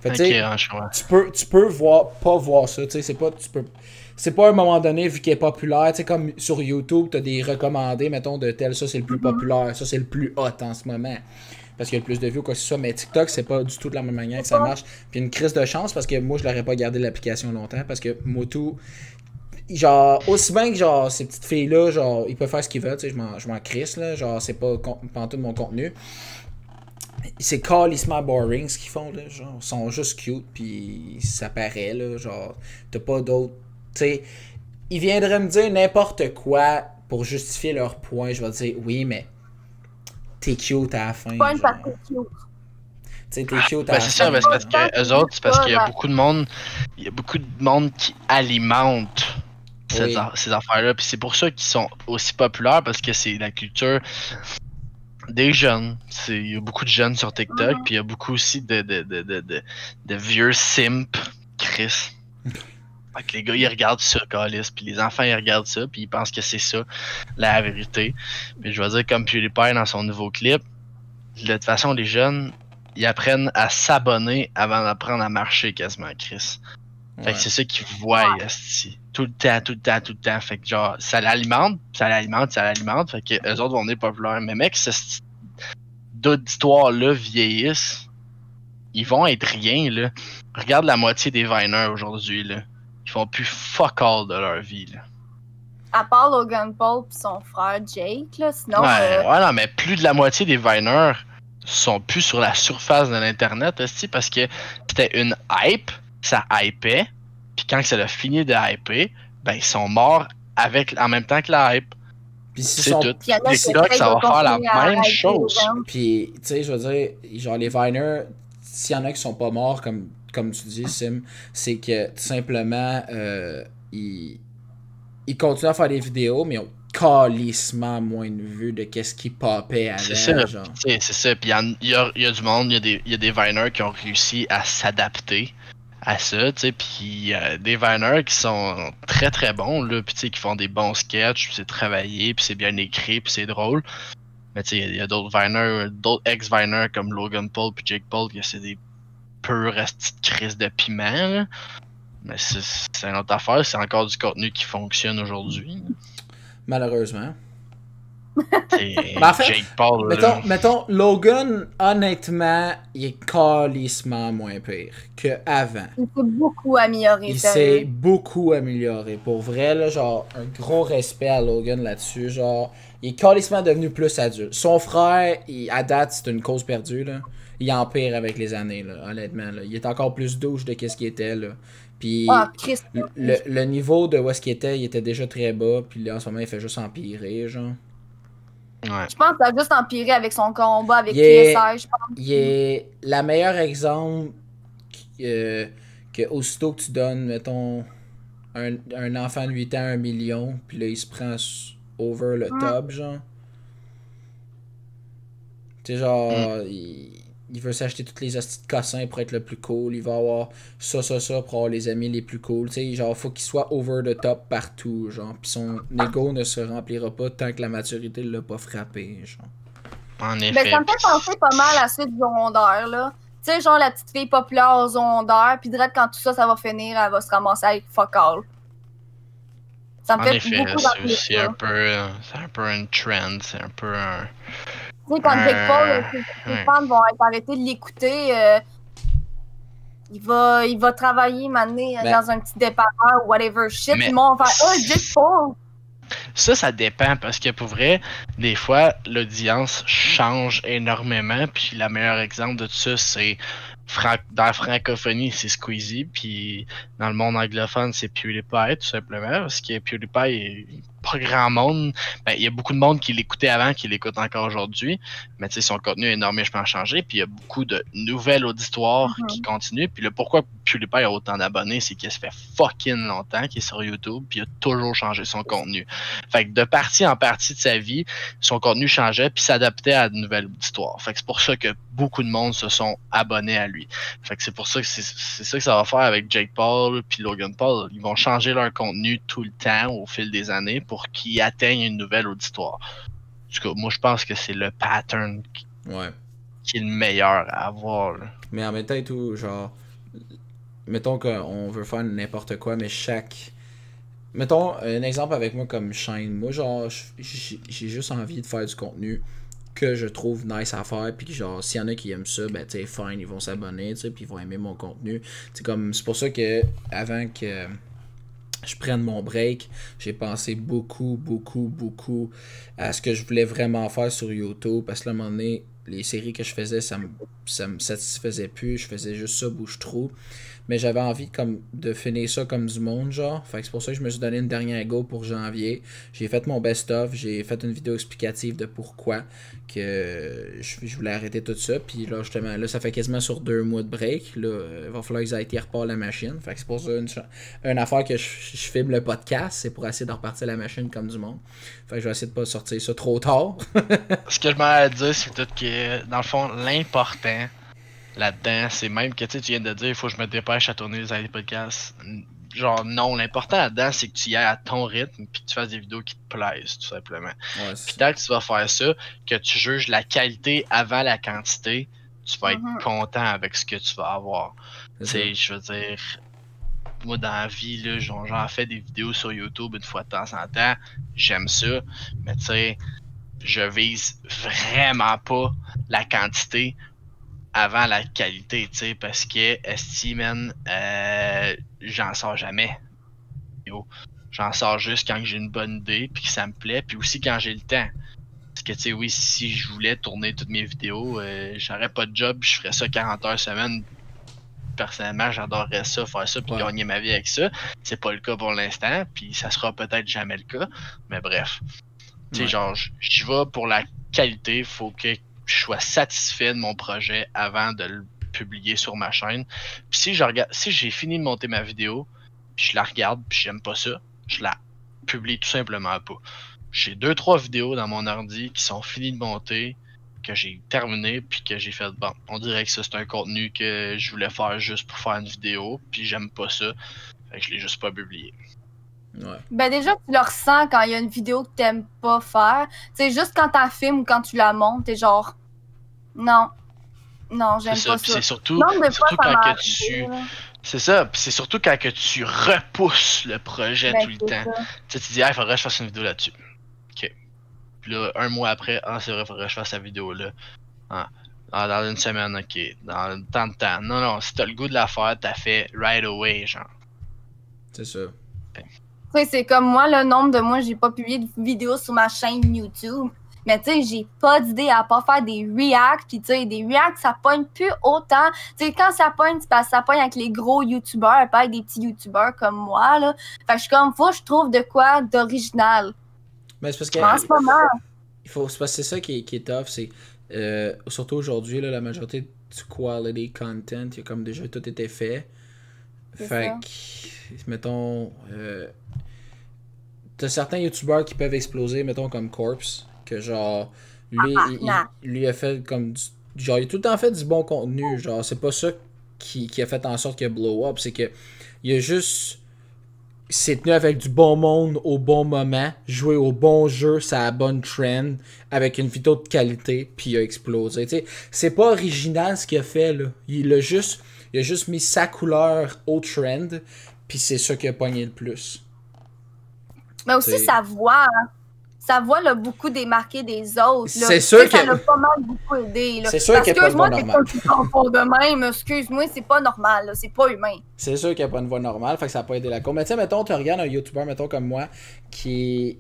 Fait que, tu peux pas voir ça, tu sais, c'est pas à un moment donné, vu qu'il est populaire, tu sais, comme sur YouTube, t'as des recommandés, mettons, de tel, ça c'est le plus populaire, ça c'est le plus hot en ce moment, parce qu'il y a le plus de vues ou quoi que ce soit, mais TikTok, c'est pas du tout de la même manière que ça marche, puis une crise de chance, parce que moi, je l'aurais pas gardé l'application longtemps, parce que Motu, genre, aussi bien que genre ces petites filles-là, genre, ils peuvent faire ce qu'ils veulent, tu sais, je m'en crisse, là, genre, c'est pas tout mon contenu. C'est calissement boring ce qu'ils font, là, genre, ils sont juste cute, puis ça paraît, là, genre, t'as pas d'autres, tu sais, ils viendraient me dire n'importe quoi pour justifier leur point, je vais dire, oui, mais t'es cute à la fin. Pas une genre. partie cute. Tu sais, t'es cute à Ben, la c'est ça, fin. mais c'est parce que eux autres, c'est parce qu'il y a beaucoup de monde. Il y a beaucoup de monde qui alimente Oui. ces affaires-là. Puis c'est pour ça qu'ils sont aussi populaires, parce que c'est la culture des jeunes. Il y a beaucoup de jeunes sur TikTok, puis il y a beaucoup aussi de vieux simp Chris. Fait que les gars, ils regardent ça, Calis, puis les enfants, ils regardent ça, puis ils pensent que c'est ça, la vérité. Puis je vais dire, comme PewDiePie dans son nouveau clip, de toute façon, les jeunes, ils apprennent à s'abonner avant d'apprendre à marcher quasiment, Chris. Fait que c'est ça qu'ils voient, esti. Tout le temps, tout le temps, tout le temps. Fait que genre, ça l'alimente, ça l'alimente, ça l'alimente. Fait que eux autres vont venir populaires. Mais mec, d'autres histoires-là vieillissent. Ils vont être rien, là. Regarde la moitié des Viners aujourd'hui, là. Ils font plus fuck all de leur vie, là. À part Logan Paul pis son frère Jake, là, sinon... Ouais, non, mais plus de la moitié des Viners sont plus sur la surface de l'internet, esti, parce que c'était une hype, ça hypait, puis quand ça a fini de hyper, ben ils sont morts en même temps que la hype. Puis c'est tout. TikTok, ça va faire la même chose. Puis, tu sais, je veux dire, genre les Viners, s'il y en a qui sont pas morts, comme tu dis, Sim, c'est que tout simplement, ils continuent à faire des vidéos, mais ils ont calissement moins de vues de qu'est-ce qui popait avant. C'est ça, c'est ça. Puis il y a du monde, il y a des Viners qui ont réussi à s'adapter à ça, tu sais, puis des Viners qui sont très très bons, là, puis tu sais, qui font des bons sketchs, puis c'est travaillé, puis c'est bien écrit, puis c'est drôle. Mais tu sais, il y a d'autres Viners, d'autres ex-Viners comme Logan Paul puis Jake Paul, que c'est des pures petites crises de piment, là. Mais c'est une autre affaire, c'est encore du contenu qui fonctionne aujourd'hui. Malheureusement. En fait, Jake Paul, mettons, Logan, honnêtement, il est calissement moins pire qu'avant. Il s'est beaucoup amélioré. Il s'est beaucoup amélioré. Pour vrai, là, genre, un gros respect à Logan là-dessus. Genre, il est calissement devenu plus adulte. Son frère, à date, c'est une cause perdue, là. Il empire avec les années, là, honnêtement. Là. Il est encore plus douche de qu'est-ce qu'il était, là. Puis le niveau de où est-ce qu'il était, il était déjà très bas. Puis là, en ce moment, il fait juste empirer, genre. Ouais. Je pense que ça a juste empiré avec son combat avec PSI, je pense. Il est la meilleure exemple que aussitôt que tu donnes, mettons, un enfant de 8 ans 1 million, puis là, il se prend over le top, genre. Tu sais, genre, il veut s'acheter toutes les hosties de cossins pour être le plus cool. Il va avoir ça pour avoir les amis les plus cool. Tu sais, genre, faut qu'il soit over the top partout, genre. Puis son ego ne se remplira pas tant que la maturité l'a pas frappé, genre. En effet. Ben, ça me fait penser pas mal à la suite du secondaire, là. Tu sais, genre, la petite fille populaire au secondaire, puis direct quand tout ça, ça va finir, elle va se ramasser avec fuck all. Ça me en fait effet, beaucoup c'est un peu une trend, c'est un peu un... Tu sais, quand Jake Paul, ses fans vont être arrêtés de l'écouter, il va travailler maintenant dans un petit dépanneur ou whatever shit, ils vont faire « Oh, Jake Paul! » Ça dépend, parce que pour vrai, des fois, l'audience change énormément, puis le meilleur exemple de tout ça, c'est dans la francophonie, c'est Squeezie, puis dans le monde anglophone, c'est PewDiePie, tout simplement, parce que PewDiePie est pas grand monde. Ben, il y a beaucoup de monde qui l'écoutait avant, qui l'écoute encore aujourd'hui, mais tu sais, son contenu a énormément changé, puis il y a beaucoup de nouvelles auditoires qui continuent, puis le pourquoi PewDiePie a autant d'abonnés, c'est qu'il se fait fucking longtemps qu'il est sur YouTube, puis il a toujours changé son contenu. Fait que de partie en partie de sa vie, son contenu changeait, puis s'adaptait à de nouvelles auditoires. Fait que c'est pour ça que beaucoup de monde se sont abonnés à lui. Fait que c'est pour ça que c'est ça que ça va faire avec Jake Paul puis Logan Paul. Ils vont changer leur contenu tout le temps au fil des années pour qu'ils atteignent une nouvelle auditoire. En tout cas, moi je pense que c'est le pattern qui est le meilleur à avoir. Là. Mais en même temps et tout, genre, mettons qu'on veut faire n'importe quoi, mais mettons un exemple avec moi comme Shine. Moi, genre, j'ai juste envie de faire du contenu que je trouve nice à faire, puis genre, s'il y en a qui aiment ça, ben, tu sais, fine, ils vont s'abonner, tu sais, puis ils vont aimer mon contenu. C'est pour ça que, avant que je prenne mon break. J'ai pensé beaucoup à ce que je voulais vraiment faire sur YouTube. Parce que là, à un moment donné, les séries que je faisais, ça me satisfaisait plus. Je faisais juste ça, bouche-trou. Mais j'avais envie comme de finir ça comme du monde, genre. Fait que c'est pour ça que je me suis donné une dernière go pour janvier. J'ai fait mon best-of. J'ai fait une vidéo explicative de pourquoi que je voulais arrêter tout ça. Puis là, justement, là, ça fait quasiment sur 2 mois de break. Là, il va falloir que j'aille repart la machine. Fait que c'est pour ça une affaire que je filme le podcast. C'est pour essayer de repartir la machine comme du monde. Fait que je vais essayer de pas sortir ça trop tard. Ce que je m'en à dire, c'est tout que, dans le fond, l'important là-dedans, c'est même que tu viens de dire, il faut que je me dépêche à tourner les podcasts. Genre, non, l'important là-dedans, c'est que tu y ailles à ton rythme puis que tu fasses des vidéos qui te plaisent, tout simplement. Ouais, puis tant que tu vas faire ça, que tu juges la qualité avant la quantité, tu vas être content avec ce que tu vas avoir. Tu sais, je veux dire, moi, dans la vie, là, j'en fais des vidéos sur YouTube une fois de temps en temps. J'aime ça. Mais tu sais, je vise vraiment pas la quantité avant la qualité, tu sais, parce que, esti, man, j'en sors jamais. Yo. J'en sors juste quand j'ai une bonne idée, puis que ça me plaît, puis aussi quand j'ai le temps. Parce que, tu sais, oui, si je voulais tourner toutes mes vidéos, j'aurais pas de job, je ferais ça 40 heures semaine. Personnellement, j'adorerais ça, faire ça, puis gagner ma vie avec ça. C'est pas le cas pour l'instant, puis ça sera peut-être jamais le cas, mais bref. Tu sais, genre, j'y vais pour la qualité, faut que je sois satisfait de mon projet avant de le publier sur ma chaîne. Puis si j'ai fini de monter ma vidéo, puis je la regarde, puis j'aime pas ça, je la publie tout simplement pas. J'ai 2-3 vidéos dans mon ordi qui sont finies de monter, que j'ai terminé, puis que j'ai fait, bon, on dirait que ça c'est un contenu que je voulais faire juste pour faire une vidéo, puis j'aime pas ça, fait que je l'ai juste pas publié. Ouais. Ben déjà, tu le ressens quand il y a une vidéo que t'aimes pas faire. Tu sais, juste quand t'en filmes ou quand tu la montes, t'es genre... Non, j'aime pas ça. C'est surtout quand que tu... C'est ça, pis c'est surtout quand que tu repousses le projet tout le temps. Tu sais, tu dis, il faudrait que je fasse une vidéo là-dessus. Ok. Puis là, 1 mois après, c'est vrai, il faudrait que je fasse la vidéo là. Dans une semaine, ok. Dans tant de temps. Non, si t'as le goût de la faire, t'as fait right away, genre. C'est ça. Tu sais, c'est comme moi, le nombre de mois, j'ai pas publié de vidéos sur ma chaîne YouTube. Mais tu sais, j'ai pas d'idée à pas faire des reacts. Puis tu sais, des reacts, ça pogne plus autant. Tu sais, quand ça pogne, c'est parce que ça pogne avec les gros YouTubeurs, pas avec des petits YouTubeurs comme moi, là. Fait que je suis comme, faut que je trouve de quoi d'original. Mais c'est parce que... En ce moment... C'est ça qui est tough, c'est... surtout aujourd'hui, là, la majorité du quality content, il y a comme déjà tout été fait. Fait que, mettons... t'as certains YouTubeurs qui peuvent exploser, mettons comme Corpse, que genre, lui a fait comme genre, il a tout le temps fait du bon contenu, genre, c'est pas ça qui a fait en sorte qu'il a blow up, c'est que il a juste s'est tenu avec du bon monde au bon moment, joué au bon jeu, ça a bonne trend, avec une vidéo de qualité, puis il a explosé, tu sais, c'est pas original ce qu'il a fait, là, il a juste mis sa couleur au trend, puis c'est ça qui a pogné le plus. Mais aussi sa voix. Sa voix l'a beaucoup démarqué des autres. C'est sûr que... Ça l'a pas mal beaucoup aidé. C'est sûr qu'il n'y a pas de voix normale. Excuse-moi, de même. Excuse-moi, c'est pas normal. Là. C'est pas humain. C'est sûr qu'il n'y a pas une voix normale. Fait que ça n'a pas aidé la cour. Mais tu sais, mettons, tu regardes un YouTuber, mettons, comme moi, qui...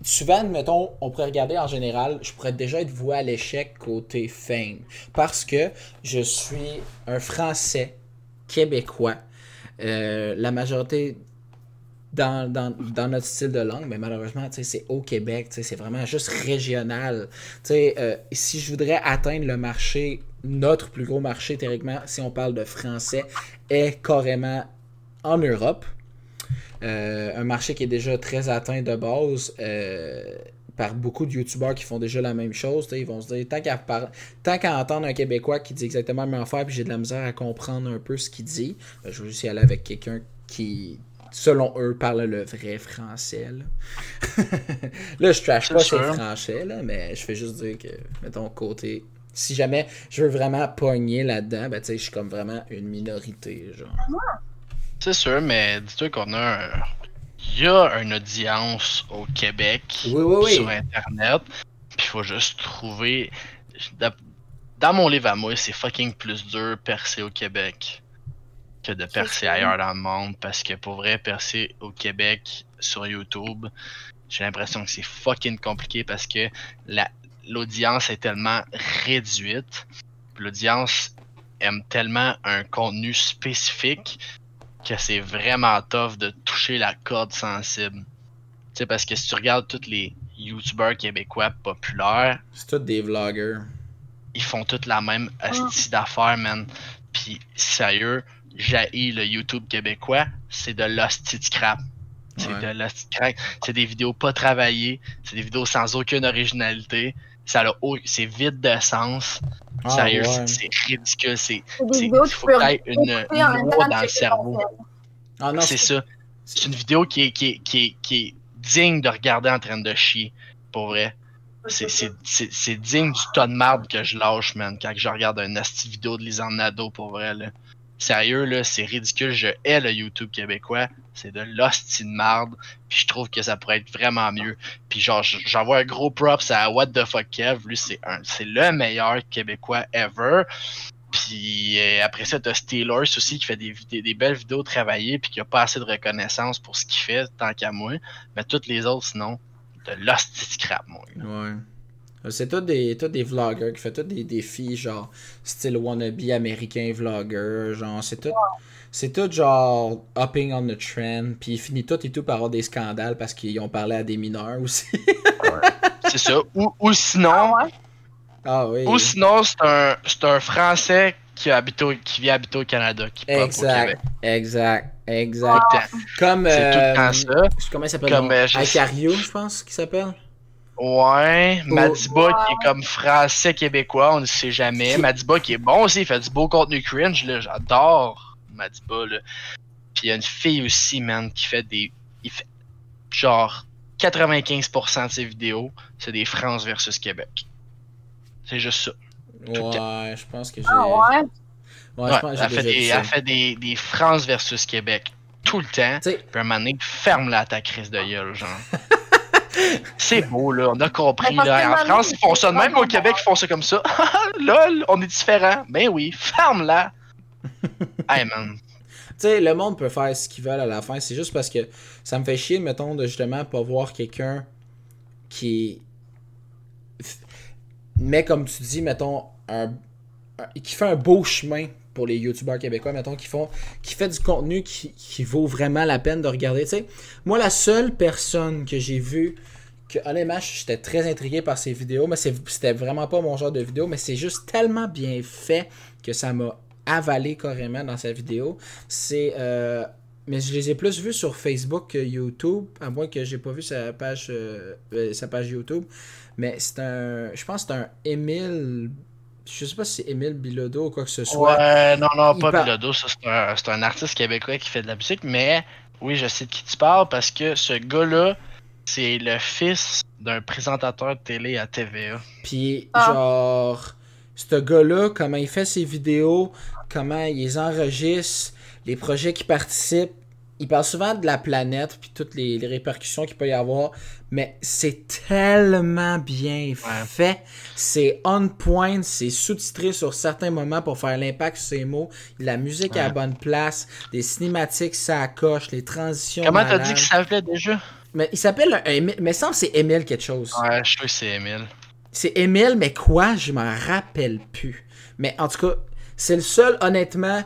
Souvent, mettons, on pourrait regarder en général, je pourrais déjà être voué à l'échec côté fame. Parce que je suis un Français québécois. La majorité... Dans notre style de langue, mais malheureusement, c'est au Québec, c'est vraiment juste régional. Si je voudrais atteindre le marché, notre plus gros marché, théoriquement, si on parle de français, est carrément en Europe. Un marché qui est déjà très atteint de base par beaucoup de youtubeurs qui font déjà la même chose. Ils vont se dire, tant qu'à entendre un Québécois qui dit exactement la même affaire, puis j'ai de la misère à comprendre un peu ce qu'il dit, je vais juste y aller avec quelqu'un qui... selon eux, parle le vrai français. Là, je trash pas ces français, là, mais je fais juste dire que, mettons, côté... Si jamais je veux vraiment pogner là-dedans, ben, tu sais, je suis comme vraiment une minorité, genre. C'est sûr, mais dis-toi qu'on a il y a une audience au Québec sur Internet, puis il faut juste trouver... Dans mon livre à moi, c'est fucking plus dur percer au Québec que de percer ailleurs dans le monde. Parce que pour vrai, percer au Québec sur YouTube, j'ai l'impression que c'est fucking compliqué parce que l'audience est tellement réduite. L'audience aime tellement un contenu spécifique que c'est vraiment tough de toucher la corde sensible. Tu sais, parce que si tu regardes tous les YouTubers québécois populaires, c'est tous des vloggers. Ils font toutes la même hostie d'affaires, man. Puis sérieux, j'haïs le YouTube québécois, c'est de l'hostie de crap. C'est de l'hostie de crap. C'est des vidéos pas travaillées, c'est des vidéos sans aucune originalité. C'est vide de sens. Sérieux, c'est ridicule. Il faut que t'aies une loi dans le cerveau. Ah, non, c'est ça. C'est une vidéo qui est digne de regarder en train de chier. Pour vrai. C'est digne du tas de marde que je lâche, man, quand je regarde un asti vidéo de Lisanne Nadeau, pour vrai, là. Sérieux, là, c'est ridicule. Je hais le YouTube québécois. C'est de l'hostie de marde. Puis je trouve que ça pourrait être vraiment mieux. Puis genre, j'envoie un gros props à What the fuck Kev. Lui, c'est le meilleur québécois ever. Puis après ça, t'as Steelers aussi qui fait des belles vidéos travaillées puis qui a pas assez de reconnaissance pour ce qu'il fait, tant qu'à moi. Mais toutes les autres, sinon, de l'hostie de crap, moi. Ouais. C'est tous des vloggers qui font tous des défis, genre, style wannabe américain vlogger, genre, c'est tout genre upping on the trend, puis il finit tout et tout par avoir des scandales parce qu'ils ont parlé à des mineurs aussi. C'est ça. Ou sinon, ah oui. Ou sinon, c'est un Français qui vient habiter au Canada, qui pop au Québec. Exact. Comme, c'est tout le temps ça. Comment il s'appelle? Comme Icario, je pense qu'il s'appelle. Ouais, Madiba qui est comme français québécois, on ne sait jamais. Madiba qui est bon aussi, il fait du beau contenu cringe, là, j'adore Madiba, là. Puis il y a une fille aussi, man, qui fait il fait genre 95% de ses vidéos, c'est des France versus Québec. C'est juste ça. Ouais, je pense que j'ai... Ouais, elle fait des France versus Québec tout le temps. Puis à un moment donné, ferme-la ta crise de gueule, genre. C'est beau, là, on a compris. Là. En France, ils font ça de même, au Québec, ils font ça comme ça. Lol, on est différents. Ben oui, ferme-la. Hey, man. Tu sais, le monde peut faire ce qu'il veut à la fin. C'est juste parce que ça me fait chier, mettons, de justement pas voir quelqu'un qui met, comme tu dis, mettons, qui fait un beau chemin pour les youtubeurs québécois, mettons, qui fait du contenu qui vaut vraiment la peine de regarder. Tu sais, moi, la seule personne que j'ai vue, que honnêtement, j'étais très intrigué par ses vidéos, mais c'était vraiment pas mon genre de vidéo, mais c'est juste tellement bien fait que ça m'a avalé carrément dans sa vidéo. Mais je les ai plus vus sur Facebook que YouTube, à moins que j'ai pas vu sa page YouTube. Mais je pense que c'est un Émile... Je sais pas si c'est Émile Bilodeau ou quoi que ce soit. Ouais, non, pas Bilodeau, ça c'est un artiste québécois qui fait de la musique, mais oui, je sais de qui tu parles parce que ce gars-là, c'est le fils d'un présentateur de télé à TVA. Puis, genre, ce gars-là, comment il fait ses vidéos, comment il les enregistre, les projets qu'il participe, il parle souvent de la planète puis toutes les répercussions qu'il peut y avoir, mais c'est tellement bien fait, c'est on point, c'est sous-titré sur certains moments pour faire l'impact sur ses mots, la musique est à la bonne place, les cinématiques ça coche, les transitions. Comment t'as dit qu'il s'appelait déjà? Mais il s'appelle, mais semble que c'est Émile quelque chose. Ouais, je sais que c'est Émile. C'est Émile, mais quoi? Je m'en rappelle plus. Mais en tout cas, c'est le seul, honnêtement,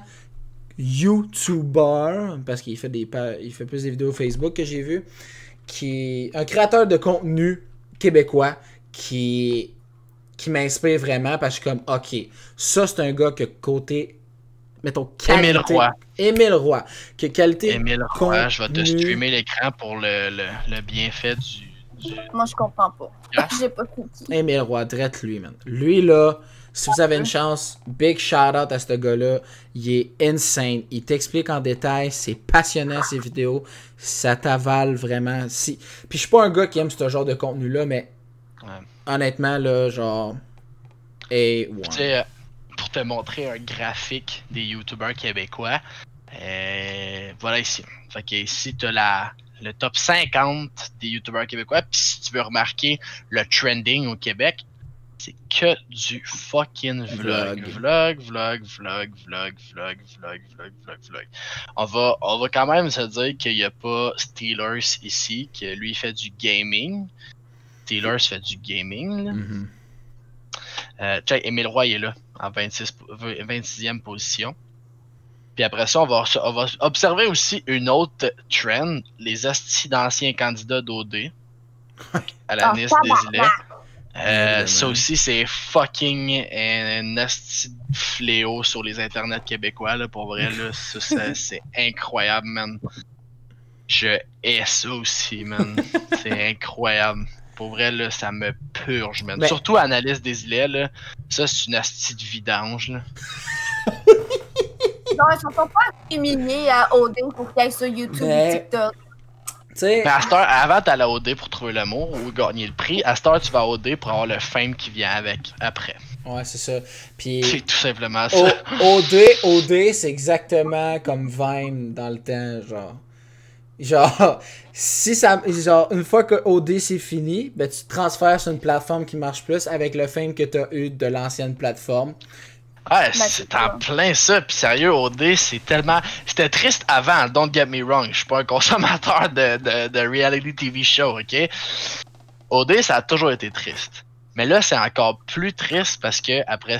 YouTuber, parce qu'il fait plus des vidéos Facebook que j'ai vu, qui est un créateur de contenu québécois qui m'inspire vraiment parce que je suis comme, ok, ça c'est un gars que côté, mettons, qualité. Émile Roy. Que qualité. Émile Roy, je vais te streamer l'écran pour le bienfait du. Moi je comprends pas. J'ai pas compris. Émile Roy, drette lui, man. Lui là. Si vous avez une chance, big shout-out à ce gars-là. Il est insane. Il t'explique en détail. C'est passionnant, ses vidéos. Ça t'avale vraiment. Puis je suis pas un gars qui aime ce genre de contenu-là, mais honnêtement, là, genre... Tu sais, pour te montrer un graphique des YouTubers québécois, voilà ici. Fait que ici, t'as le top 50 des YouTubers québécois. Puis si tu veux remarquer le trending au Québec, c'est que du fucking vlog. On va quand même se dire qu'il n'y a pas Steelers ici, que lui fait du gaming. Steelers fait du gaming, là. Check, Émile Roy est là, en 26e position. Puis après ça, on va observer aussi une autre trend, les astis d'anciens candidats d'OD à la liste des îlets. Ça aussi, c'est fucking un asti de fléau sur les internets québécois, là, pour vrai, là, ça, c'est incroyable, man. Je hais ça aussi, man. C'est incroyable. Pour vrai, là, ça me purge, man. Ben... Surtout Analyse des îlets, là. Ça, c'est une asti de vidange, là. Non, ils sont pas éliminés à OD pour qu'ils aillent sur YouTube et TikTok. Mais à cette heure, avant t'allais à OD pour trouver l'amour ou gagner le prix, à cette heure tu vas à OD pour avoir le fame qui vient avec après. Ouais, c'est ça. Puis c'est tout simplement ça. OD, c'est exactement comme Vine dans le temps, genre si ça, genre une fois que OD c'est fini, ben tu te transfères sur une plateforme qui marche plus avec le fame que t'as eu de l'ancienne plateforme. Ouais, c'est en plein ça, pis sérieux, OD, c'est tellement... C'était triste avant, don't get me wrong, je suis pas un consommateur de reality TV show, ok? OD, ça a toujours été triste. Mais là, c'est encore plus triste parce que après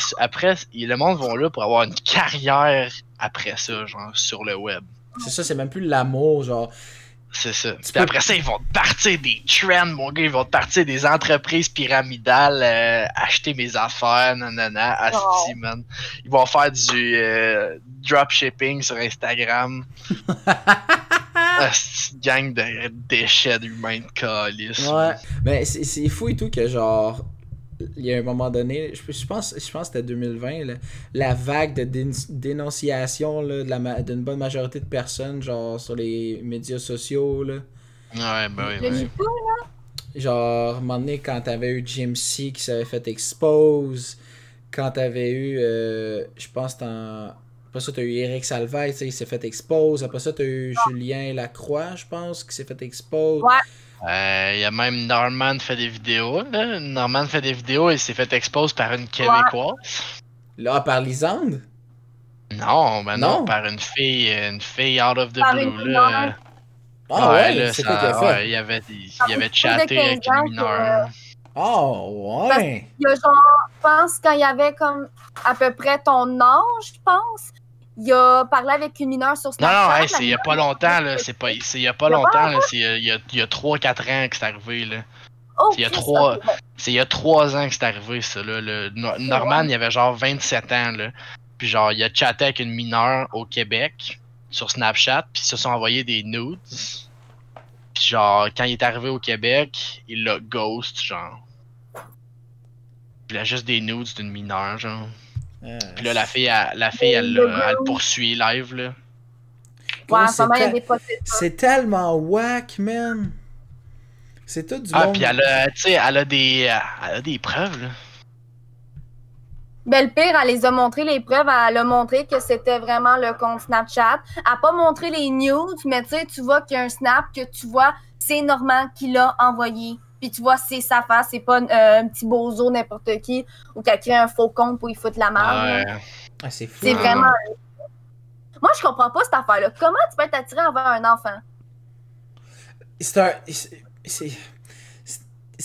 le monde vont là pour avoir une carrière après ça, genre, sur le web. C'est ça, c'est même plus l'amour, genre... C'est ça. Puis après ça, ils vont te partir des trends, mon gars. Ils vont te partir des entreprises pyramidales, acheter mes affaires, nanana, asti, man. Ils vont faire du dropshipping sur Instagram. Asti, gang de déchets d'humains de calice. Ouais, mais c'est fou et tout que, genre, il y a un moment donné, je pense que c'était 2020, la vague de dénonciation d'une bonne majorité de personnes, genre sur les médias sociaux. Là. Ouais, ben oui. Genre, à un moment donné, quand t'avais eu Jim C qui s'avait fait expose, quand t'avais eu, je pense, après ça, t'as eu Eric Salvaille, il s'est fait expose. Après ça, t'as eu Julien Lacroix, je pense, qui s'est fait expose. Ouais. Il y a même Norman fait des vidéos, là. Norman fait des vidéos et s'est fait expose par une Québécoise. Là, par Lisande? Non, ben non, par une fille out of the par blue, là. Ah ouais, là, c'est quoi qu'il a fait? Ouais, il avait chatté avec une mineure. Oh, ouais! Il y a genre, je pense, quand il y avait comme à peu près ton âge, je pense, il a parlé avec une mineure sur Snapchat. Non, c'est il y a pas longtemps, là. C'est il y a pas longtemps, là. C'est il y a 3-4 ans que c'est arrivé, là. Oh, il y a 3 ans que c'est arrivé, ça, là. Norman, il avait genre 27 ans, là. Puis genre, il a chatté avec une mineure au Québec, sur Snapchat, puis ils se sont envoyés des nudes. Puis genre, quand il est arrivé au Québec, il l'a ghost, genre. Puis il a juste des nudes d'une mineure, genre. Puis là, la fille, elle le poursuit live, là. Ouais, c'est tellement whack, man. C'est tout du monde. Ah, puis elle a des preuves, là. Ben, le pire, elle les a montré, les preuves. Elle a montré que c'était vraiment le compte Snapchat. Elle n'a pas montré les news, mais tu vois qu'il y a un snap que tu vois, c'est Normand qui l'a envoyé. Puis tu vois, c'est sa face, c'est pas un petit bozo n'importe qui ou qui a créé un faux compte pour y foutre la merde. Ouais. Ah, c'est fou. C'est vraiment... Moi, je comprends pas cette affaire-là. Comment tu peux être attiré envers un enfant? C'est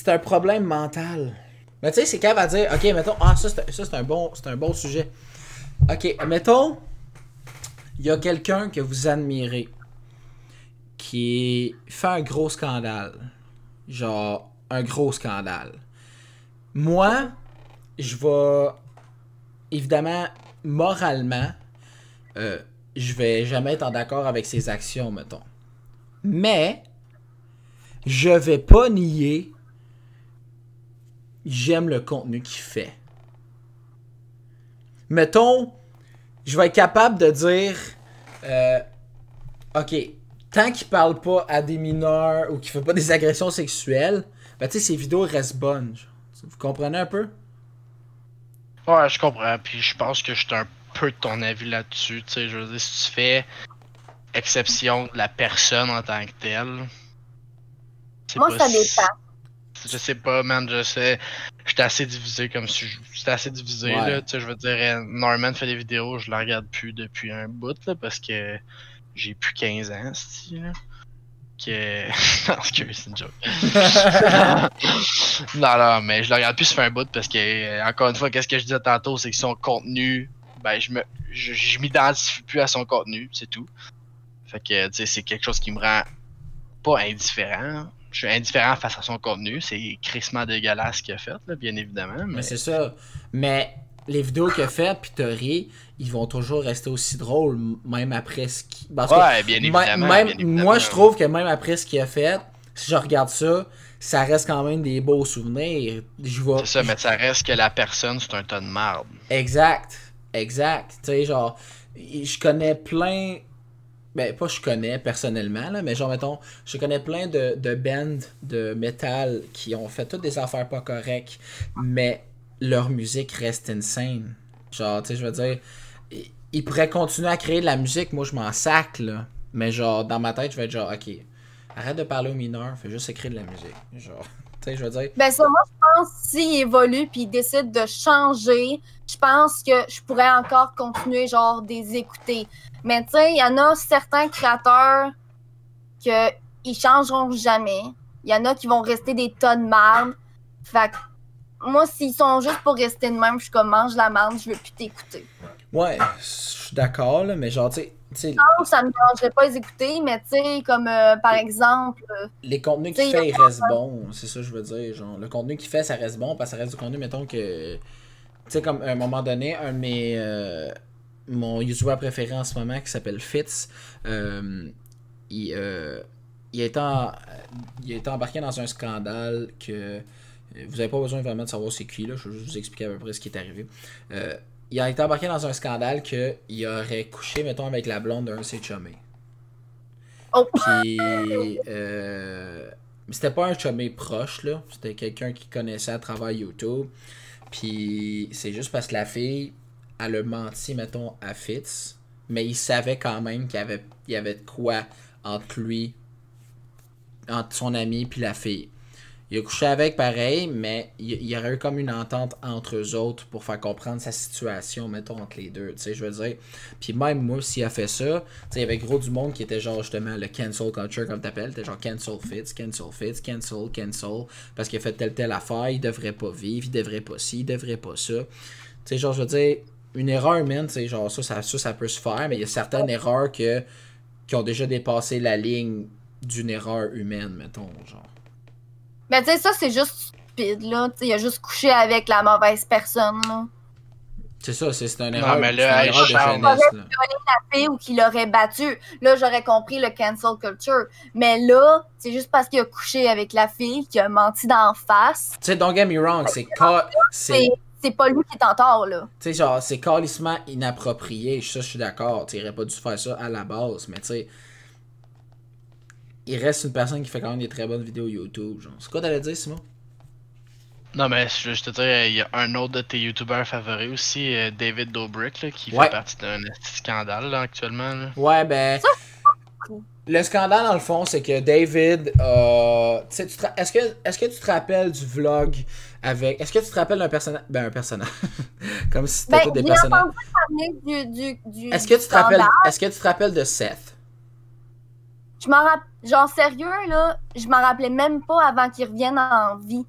un problème mental. Mais tu sais, c'est qu'elle va dire, ok, mettons, ça c'est un bon sujet. Ok, mettons, il y a quelqu'un que vous admirez qui fait un gros scandale. Genre, un gros scandale. Moi, je vais, évidemment, moralement, je vais jamais être en accord avec ses actions, mettons. Mais, je vais pas nier, j'aime le contenu qu'il fait. Mettons, je vais être capable de dire, ok, tant qu'il parle pas à des mineurs ou qu'il fait pas des agressions sexuelles, ben tu sais, ses vidéos restent bonnes. Vous comprenez un peu? Ouais, je comprends. Puis je pense que je suis un peu de ton avis là-dessus. Tu sais, je veux dire, si tu fais exception de la personne en tant que telle. Moi, ça dépend. Je sais pas, man, je sais. J'étais assez divisé comme si j'étais assez divisé, Ouais. là. Tu sais, je veux dire, Norman fait des vidéos, je la regarde plus depuis un bout, là, parce que j'ai plus 15 ans, c'ti, là. Que. Non, excuse, c'est une joke. Non, mais je la regarde plus, ça fait un bout, parce que, encore une fois, qu'est-ce que je disais tantôt, c'est que son contenu, ben, je m'identifie plus à son contenu, c'est tout. Fait que, tu sais, c'est quelque chose qui me rend pas indifférent. Je suis indifférent face à son contenu. C'est crissement dégueulasse ce qu'il a fait, là, bien évidemment. Mais Mais c'est ça. Mais les vidéos qu'il a faites, pis t'as ri, ils vont toujours rester aussi drôles, même après ce qu'il... Parce ouais, que bien évidemment. même, bien évidemment. moi, je trouve que même après ce qu'il a fait, si je regarde ça, ça reste quand même des beaux souvenirs. Je vois... C'est ça, mais ça reste que la personne, c'est un tas de marde. Exact. Exact. Tu sais, genre, je connais plein... Ben, pas je connais personnellement, là, mais genre, mettons, je connais plein de bands de métal qui ont fait toutes des affaires pas correctes, mais leur musique reste insane. Genre, tu sais, je veux dire, ils pourraient continuer à créer de la musique, moi je m'en sac, là. Mais genre, dans ma tête, je vais être genre, ok, arrête de parler aux mineurs, fais juste écrire de la musique. Genre, tu sais, je veux dire. Ben ça, moi, je pense s'il évolue puis il décide de changer, je pense que je pourrais encore continuer, genre, des écouter. Mais tu sais, il y en a certains créateurs que ils changeront jamais. Il y en a qui vont rester des tas de marde. Fait que moi, s'ils sont juste pour rester de même, je suis comme mange la marde, je veux plus t'écouter. Ouais, je suis d'accord, là, mais genre, tu sais, Non, ça me dérangerait pas les écouter, mais tu sais, comme par exemple. les contenus qu'il fait, ils restent bons. C'est ça que je veux dire. Genre, le contenu qu'il fait, ça reste bon parce que ça reste du contenu, mettons que. Tu sais, comme à un moment donné, un de mes. Mon YouTuber préféré en ce moment qui s'appelle Fitz, il a été embarqué dans un scandale que. Vous n'avez pas besoin vraiment de savoir c'est qui, là. Je vais juste vous expliquer à peu près ce qui est arrivé. Il a été embarqué dans un scandale qu'il aurait couché, mettons, avec la blonde d'un de ses chummés. Oh. Puis, c'était pas un chumé proche, là. C'était quelqu'un qui connaissait à travers YouTube. Puis, c'est juste parce que la fille, elle a menti, mettons, à Fitz. Mais il savait quand même qu'il y avait de quoi entre lui, entre son ami puis la fille. Il a couché avec pareil, mais il y aurait eu comme une entente entre eux autres pour faire comprendre sa situation, mettons, entre les deux, tu sais, je veux dire. Puis même moi, s'il a fait ça, tu sais, il y avait gros du monde qui était genre justement le cancel culture, comme t'appelles, t'es genre cancel Fitz, cancel, parce qu'il a fait telle affaire, il devrait pas vivre, il devrait pas ci, il devrait pas ça. Tu sais, genre, je veux dire, une erreur humaine, tu sais, genre, ça peut se faire, mais il y a certaines erreurs qui ont déjà dépassé la ligne d'une erreur humaine, mettons, genre. Mais tu sais, ça, c'est juste stupide, là. Tu sais, il a juste couché avec la mauvaise personne, là. C'est ça, c'est une erreur, mais c'est là, une erreur de Charles, jeunesse, là. La fille ou qu'il l'aurait battu. Là, j'aurais compris le cancel culture. Mais là, c'est juste parce qu'il a couché avec la fille qu'il a menti d'en face. Tu sais, don't get me wrong, c'est pas lui qui est en tort, là. tu sais, genre, c'est calissement inapproprié, ça, je suis d'accord, tu sais, il aurait pas dû faire ça à la base, mais tu sais, il reste une personne qui fait quand même des très bonnes vidéos YouTube, genre. C'est quoi t'allais dire, Simon? Non, mais je veux juste te dire, il y a un autre de tes youtubeurs favoris aussi, David Dobrik, là, qui Ouais. fait partie d'un petit scandale là, actuellement. Là. Ouais, ben, le scandale, dans le fond, c'est que David, tu sais, est-ce que tu te rappelles du vlog avec, est-ce que tu te rappelles d'un personnage, ben, un personnage, comme si c'était tous des personnages. Est-ce que tu te rappelles de Seth? Je m'en rappelle, genre sérieux, là, je m'en rappelais même pas avant qu'il revienne en vie.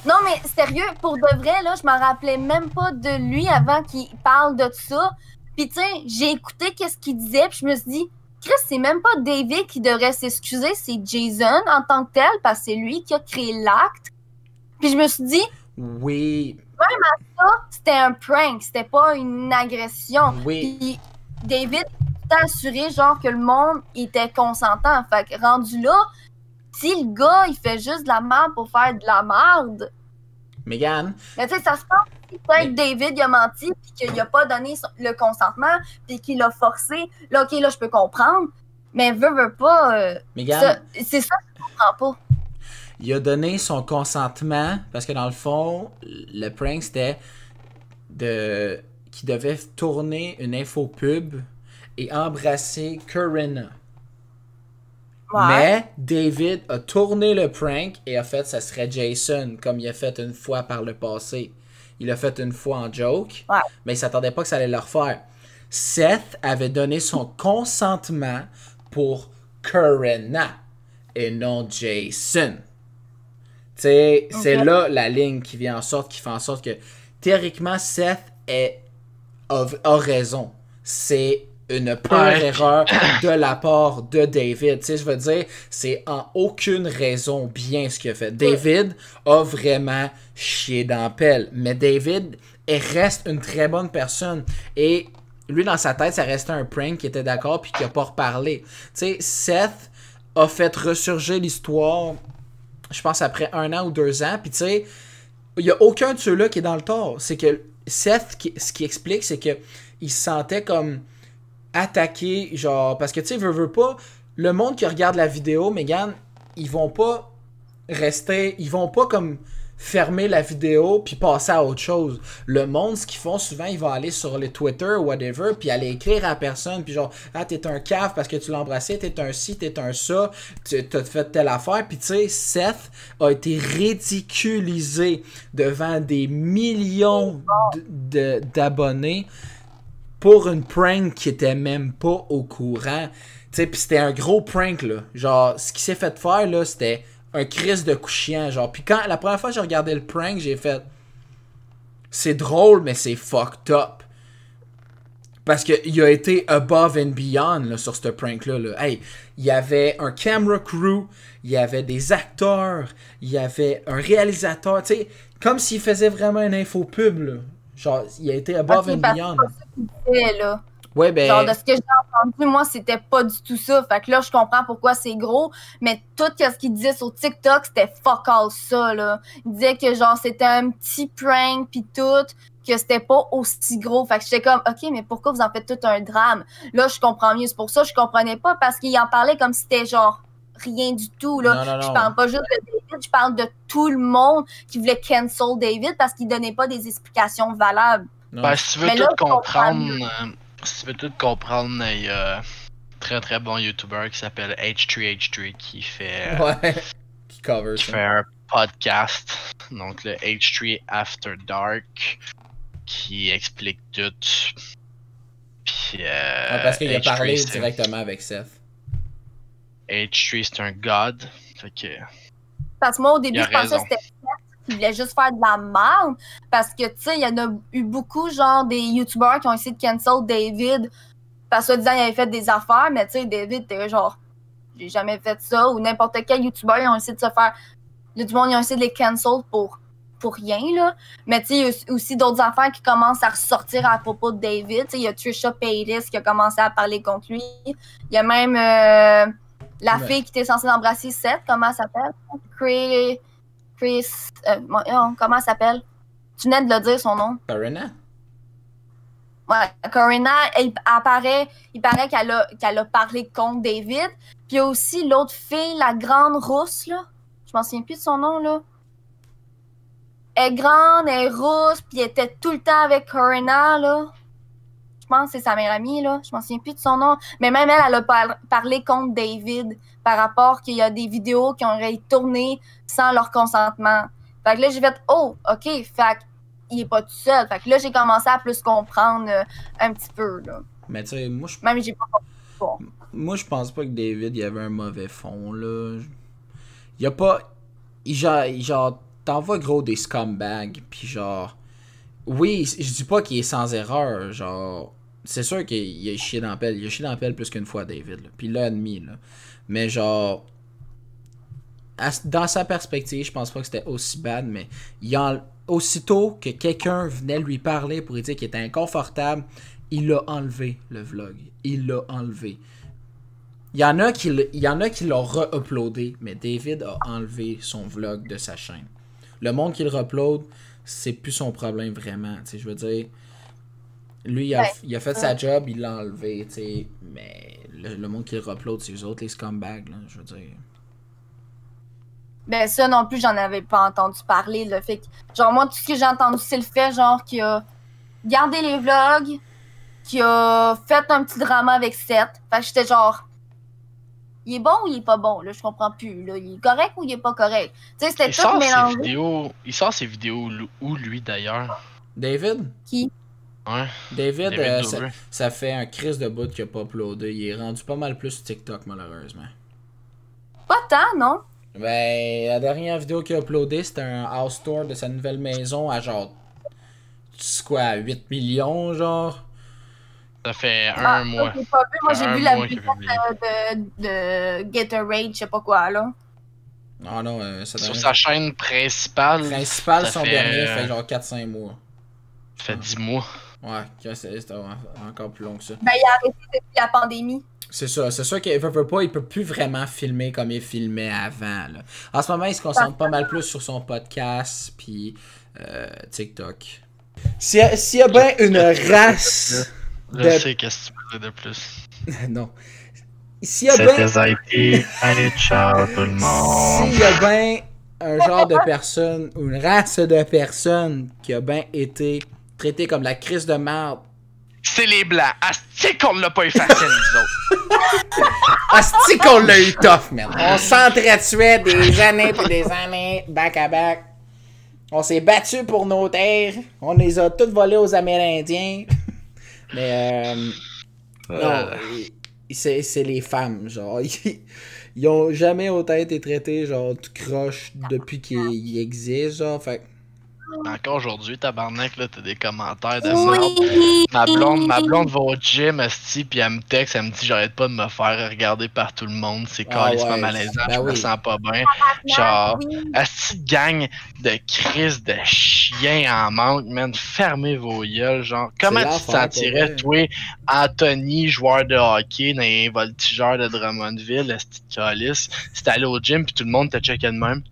Non, mais sérieux, pour de vrai, là, je m'en rappelais même pas de lui avant qu'il parle de tout ça. Puis, tu sais, j'ai écouté qu'est-ce qu'il disait, puis je me suis dit, Chris, c'est même pas David qui devrait s'excuser, c'est Jason en tant que tel, parce que c'est lui qui a créé l'acte. Puis je me suis dit, oui. Même à ça, c'était un prank, c'était pas une agression. Oui. Puis David t'a assuré, genre, que le monde était consentant. Fait que rendu là, si le gars, il fait juste de la merde pour faire de la merde. Megan. Mais tu sais, ça se passe peut-être David, il a menti, puis qu'il a pas donné le consentement, puis qu'il l'a forcé. Là, ok, là, je peux comprendre. Mais veut pas. Megan. C'est ça que je comprends pas. Il a donné son consentement parce que dans le fond, le prank c'était qu'il devait tourner une info pub et embrasser Corinna. Ouais. Mais David a tourné le prank et a fait ça serait Jason, comme il a fait une fois par le passé. Il l'a fait une fois en joke, Ouais. mais il s'attendait pas que ça allait le refaire. Seth avait donné son consentement pour Corinna et non Jason. Tu sais, c'est là la ligne qui fait en sorte que théoriquement Seth a raison. C'est une pure erreur de la part de David. Tu sais, je veux dire, c'est en aucune raison bien ce qu'il a fait. David a vraiment chié dans la pelle. Mais David reste une très bonne personne. Et lui, dans sa tête, ça restait un prank qui était d'accord puis qui a pas reparlé. Tu sais, Seth a fait ressurgir l'histoire, je pense, après 1 an ou 2 ans. Puis tu sais, il y a aucun de ceux-là qui est dans le tort. C'est que Seth, ce qui explique, c'est que il se sentait comme attaqué, genre, parce que tu sais, veut pas, le monde qui regarde la vidéo, Megan, ils vont pas comme fermer la vidéo puis passer à autre chose. Le monde, ce qu'ils font souvent, ils vont aller sur les Twitter ou whatever puis aller écrire à personne puis genre, ah, t'es un cave parce que tu l'as embrassé, t'es un ci, t'es un ça, t'as fait telle affaire. Puis tu sais, Seth a été ridiculisé devant des millions d'abonnés pour une prank qui était même pas au courant. Tu sais, pis c'était un gros prank, là. Genre, ce qui s'est fait faire, là, c'était un crise de couchant, genre. Pis quand, la première fois que j'ai regardé le prank, j'ai fait... C'est drôle, mais c'est fucked up. Parce qu'il a été above and beyond, là, sur ce prank-là, là. Hey, il y avait un camera crew, il y avait des acteurs, il y avait un réalisateur, tu sais, comme s'il faisait vraiment une infopub, là. Genre, il a été above and beyond. Là. Ouais, ben... Genre, de ce que j'ai entendu, moi, c'était pas du tout ça. Fait que là, je comprends pourquoi c'est gros. Mais tout ce qu'il disait sur TikTok, c'était fuck all ça, là. Il disait que, genre, c'était un petit prank pis tout, que c'était pas aussi gros. Fait que j'étais comme, OK, mais pourquoi vous en faites tout un drame? Là, je comprends mieux. C'est pour ça que je comprenais pas, parce qu'il en parlait comme si c'était, genre, rien du tout, là. Non. Je parle pas juste de David, je parle de tout le monde qui voulait cancel David parce qu'il donnait pas des explications valables. Ben, si tu veux tout comprendre, il y a un très très bon YouTuber qui s'appelle H3H3 qui fait qui fait un podcast, donc le H3 After Dark, qui explique tout. Puis parce qu'il a parlé directement avec Seth. H3 c'est un god, fait que... Parce que moi au début je pensais que c'était qui voulait juste faire de la merde, parce que tu sais, il y en a eu beaucoup genre des youtubeurs qui ont essayé de cancel David parce que disant il avait fait des affaires, mais tu sais, David était genre j'ai jamais fait ça, ou n'importe quel youtubeur ils ont essayé de se faire, il y a du monde ils ont essayé de les cancel pour rien là, mais tu sais, il y a aussi d'autres affaires qui commencent à ressortir à propos de David. Tu sais, il y a Trisha Paytas qui a commencé à parler contre lui, il y a même la fille qui était censée embrasser Seth, comment elle s'appelle? Chris, comment elle s'appelle? Tu venais de le dire, son nom. Corinna? Ouais, Corinna, il paraît qu'elle a parlé contre David. Puis il y a aussi l'autre fille, la grande rousse, là. Je m'en souviens plus de son nom, là. Elle est grande, elle est rousse, puis elle était tout le temps avec Corinna, là. Je pense que c'est sa meilleure amie, là. Je m'en souviens plus de son nom. Mais même elle a parlé contre David par rapport qu'il y a des vidéos qui ont été tournées sans leur consentement. Fait que là, j'ai fait « Oh, OK, fait qu'il est pas tout seul. » Fait que là, j'ai commencé à plus comprendre un petit peu, là. Mais tu sais, moi, même j'ai pas compris. Moi, je pense pas que David, il avait un mauvais fond, là. Il y a pas... Genre, t'envoies gros des scumbags, pis genre... Oui, je dis pas qu'il est sans erreur, genre... C'est sûr qu'il a chié dans la pelle. Il a chié dans la pelle plus qu'une fois, David, là. Pis il l'a admis, là. Mais genre... Dans sa perspective, je pense pas que c'était aussi bad, mais aussitôt que quelqu'un venait lui parler pour lui dire qu'il était inconfortable, il l'a enlevé, le vlog. Il l'a enlevé. Il y en a qui l'ont re-uploadé, mais David a enlevé son vlog de sa chaîne. Le monde qui le re-upload, c'est plus son problème vraiment. Tu sais, je veux dire, lui, il a fait sa job, il l'a enlevé, tu sais, mais le monde qui le re-upload, c'est eux autres, les scumbags, là, je veux dire. Ben ça non plus, j'en avais pas entendu parler, le fait que, genre moi, tout ce que j'ai entendu, c'est le fait, genre, qu'il a gardé les vlogs, qu'il a fait un petit drama avec Seth. Fait que j'étais genre, Il est bon ou il est pas bon, là? Je comprends plus, là. Il est correct ou il est pas correct? Tu sais, c'était tout mélangé. Il sort ses vidéos où, lui, d'ailleurs? David? Qui? Ouais. David ça fait un crise de bout qu'il a pas uploadé. Il est rendu pas mal plus sur TikTok, malheureusement. Pas tant, non? Ben, la dernière vidéo qu'il a uploadé, c'était un house tour de sa nouvelle maison à genre... C'est quoi, 8 millions, genre? Ça fait un mois. J'ai pas vu. Moi, j'ai vu la vidéo de Gatorade, je sais pas quoi, là. Ah non, sur sa chaîne principale. Son dernier fait genre 4-5 mois. Ça fait 10 mois. Ouais, c'était encore plus long que ça. Ben, il a arrêté depuis la pandémie. C'est ça. C'est sûr qu'il veut pas, il peut plus vraiment filmer comme il filmait avant, là. En ce moment, il se concentre pas mal plus sur son podcast, puis TikTok. S'il y a bien une race... Je sais qu'est-ce que tu veux de plus. Non. S'il y a bien... Allez, ciao tout le monde. S'il y a bien un genre de personne, ou une race de personnes qui a bien été traitée comme la crise de merde. C'est les Blancs. Asti qu'on l'a pas eu facile, nous autres. Asti qu'on l'a eu tough, man. On s'entretuait des années puis des années, back à back. On s'est battu pour nos terres. On les a toutes volées aux Amérindiens. Mais non, c'est les femmes, genre. Ils ont jamais autant été traités, genre, tout croche depuis qu'ils existent, genre. Fait encore aujourd'hui, tabarnak, là, t'as des commentaires de merde. Ma blonde va au gym, asti, pis elle me texte, elle me dit j'arrête pas de me faire regarder par tout le monde, c'est calissement malaisant, je me sens pas bien. Genre, asti de gang de crise de chiens en manque, man, fermez vos gueules, genre. Comment tu te sentirais, toi, Anthony, joueur de hockey dans les voltigeurs de Drummondville, asti de calice, si t'allais au gym pis tout le monde te checkait de même?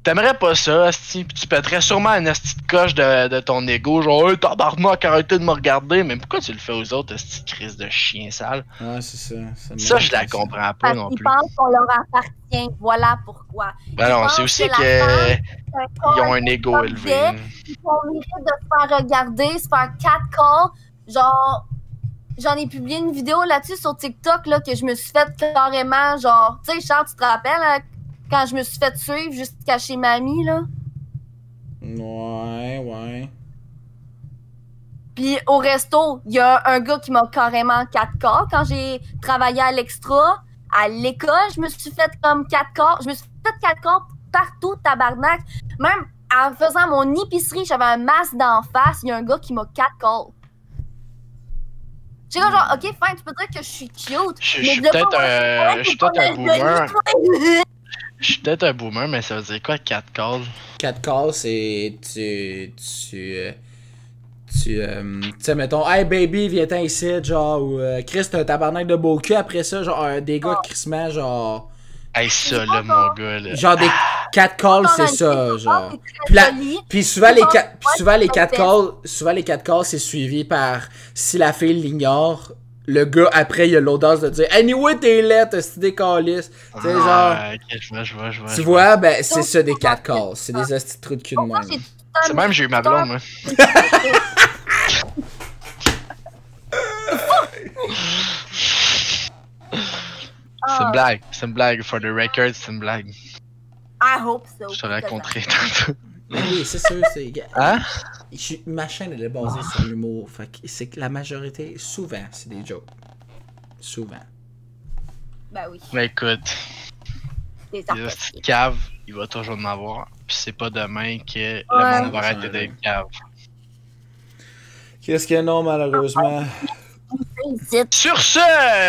T'aimerais pas ça, asti, pis tu pèterais sûrement une asti de coche de ton ego, genre hey, tabarnak, arrêtez de me regarder, mais pourquoi tu le fais aux autres, asti de crise de chien sale? Ouais, c'est ça. Ça, je la comprends pas non plus. Ils pensent qu'on leur appartient, voilà pourquoi. Ben non, c'est aussi qu'ils ont un ego élevé. Ils ont mérite de se faire regarder, se faire catcall, genre... J'en ai publié une vidéo là-dessus sur TikTok, là, que je me suis fait carrément, genre... Tu sais, Charles, tu te rappelles, hein, quand je me suis fait suivre jusqu'à chez mamie, là? Ouais. Puis au resto, il y a un gars qui m'a carrément 4K. Quand j'ai travaillé à l'Extra, à l'école, je me suis fait comme 4K. Je me suis fait 4K partout, tabarnak. Même en faisant mon épicerie, j'avais un masque d'en face, il y a un gars qui m'a 4K. J'ai genre, ok, fine, tu peux dire que je suis cute. Je suis peut-être un boomer. Je suis peut-être un boomer, mais ça veut dire quoi, 4 calls? 4 calls, c'est... Tu sais, mettons, hey baby, viens-t'en ici, genre, ou Chris, t'as un tabarnak de beau cul, après ça, genre, des gars crissement, genre... Hey, ça, là, mon gars, là. Genre, des 4 calls, c'est ça, genre. Puis souvent, les 4 calls, c'est suivi par, si la fille l'ignore, le gars, après, il a l'audace de dire « Anyway, t'es laide, c'est des calices. » Tu sais, genre... Ok, je vois. Tu vois, ben, c'est ça, des 4 calls. C'est des hosties de trous de cul de moi. C'est même, j'ai eu ma blonde, moi. C'est une blague. For the record, c'est une blague. I hope so. Je te raconterai tantôt. Oui, c'est sûr, c'est... Hein? Ma chaîne, elle est basée sur l'humour. Fait que c'est que la majorité, souvent, c'est des jokes. Souvent. Ben oui. Ben écoute, les petits caves, il va toujours en avoir. Puis c'est pas demain que le monde va arrêter d'être cave. Qu'est-ce que non, malheureusement. Sur ce,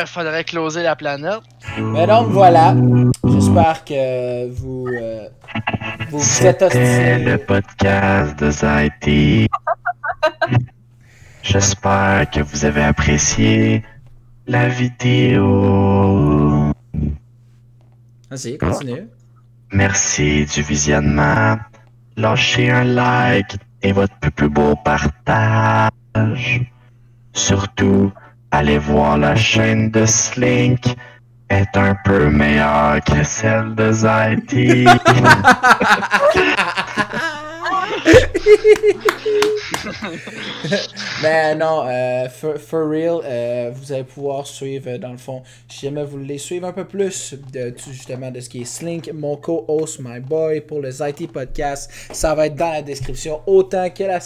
faudrait closer la planète. Mais donc voilà, j'espère que vous êtes C'était le podcast de Zaïti. J'espère que vous avez apprécié la vidéo. Vas-y, continue. Merci du visionnement. Lâchez un like et votre plus beau partage. Surtout, allez voir la chaîne de Slink. Est un peu meilleure que celle de Zaïti. Mais non, for real, vous allez pouvoir suivre, dans le fond, si jamais vous voulez suivre un peu plus justement de ce qui est Slink, mon co-host, my boy, pour le ZT Podcast, ça va être dans la description, autant que la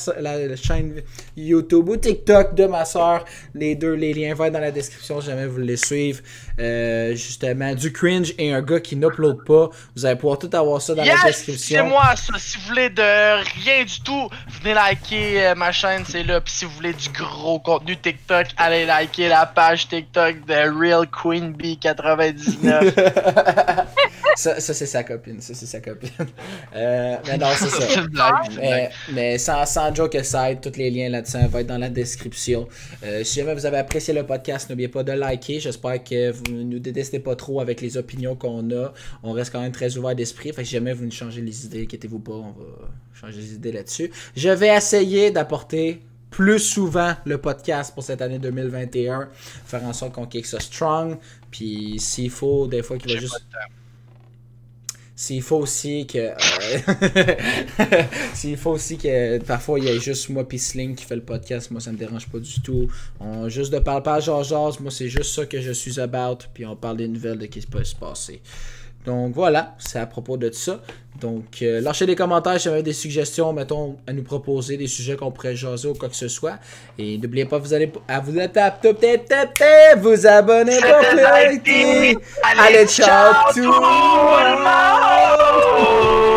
chaîne YouTube ou TikTok de ma soeur. Les liens vont être dans la description si jamais vous voulez suivre. Justement, du cringe et un gars qui n'upload pas. Vous allez pouvoir tout avoir ça dans la description. C'est moi ça. Si vous voulez de rien du tout, venez liker ma chaîne, c'est là. Puis si vous voulez du gros contenu TikTok, allez liker la page TikTok de Real Queen Bee 99. ça c'est sa copine. Mais non, c'est ça. C'est une blague. Mais sans joke aside, tous les liens là-dessus vont être dans la description. Si jamais vous avez apprécié le podcast, n'oubliez pas de liker. J'espère que vous ne nous détestez pas trop avec les opinions qu'on a. On reste quand même très ouvert d'esprit. Fait que si jamais vous nous changez les idées, inquiétez-vous pas, on va changer les idées là-dessus. Je vais essayer d'apporter plus souvent le podcast pour cette année 2021. Faire en sorte qu'on kick ça strong. Puis s'il faut, des fois qu'il va juste... S'il faut aussi que parfois il y a juste moi pis Slink qui fait le podcast, moi ça me dérange pas du tout. On juste de parle pas à Georges, moi c'est juste ça que je suis about, puis on parle des nouvelles de ce qui peut se passer. Donc voilà, c'est à propos de ça. Donc lâchez des commentaires si vous avez des suggestions, mettons, à nous proposer, des sujets qu'on pourrait jaser ou quoi que ce soit. Et n'oubliez pas, vous allez vous abonner pour plus. Allez, ciao tout le monde!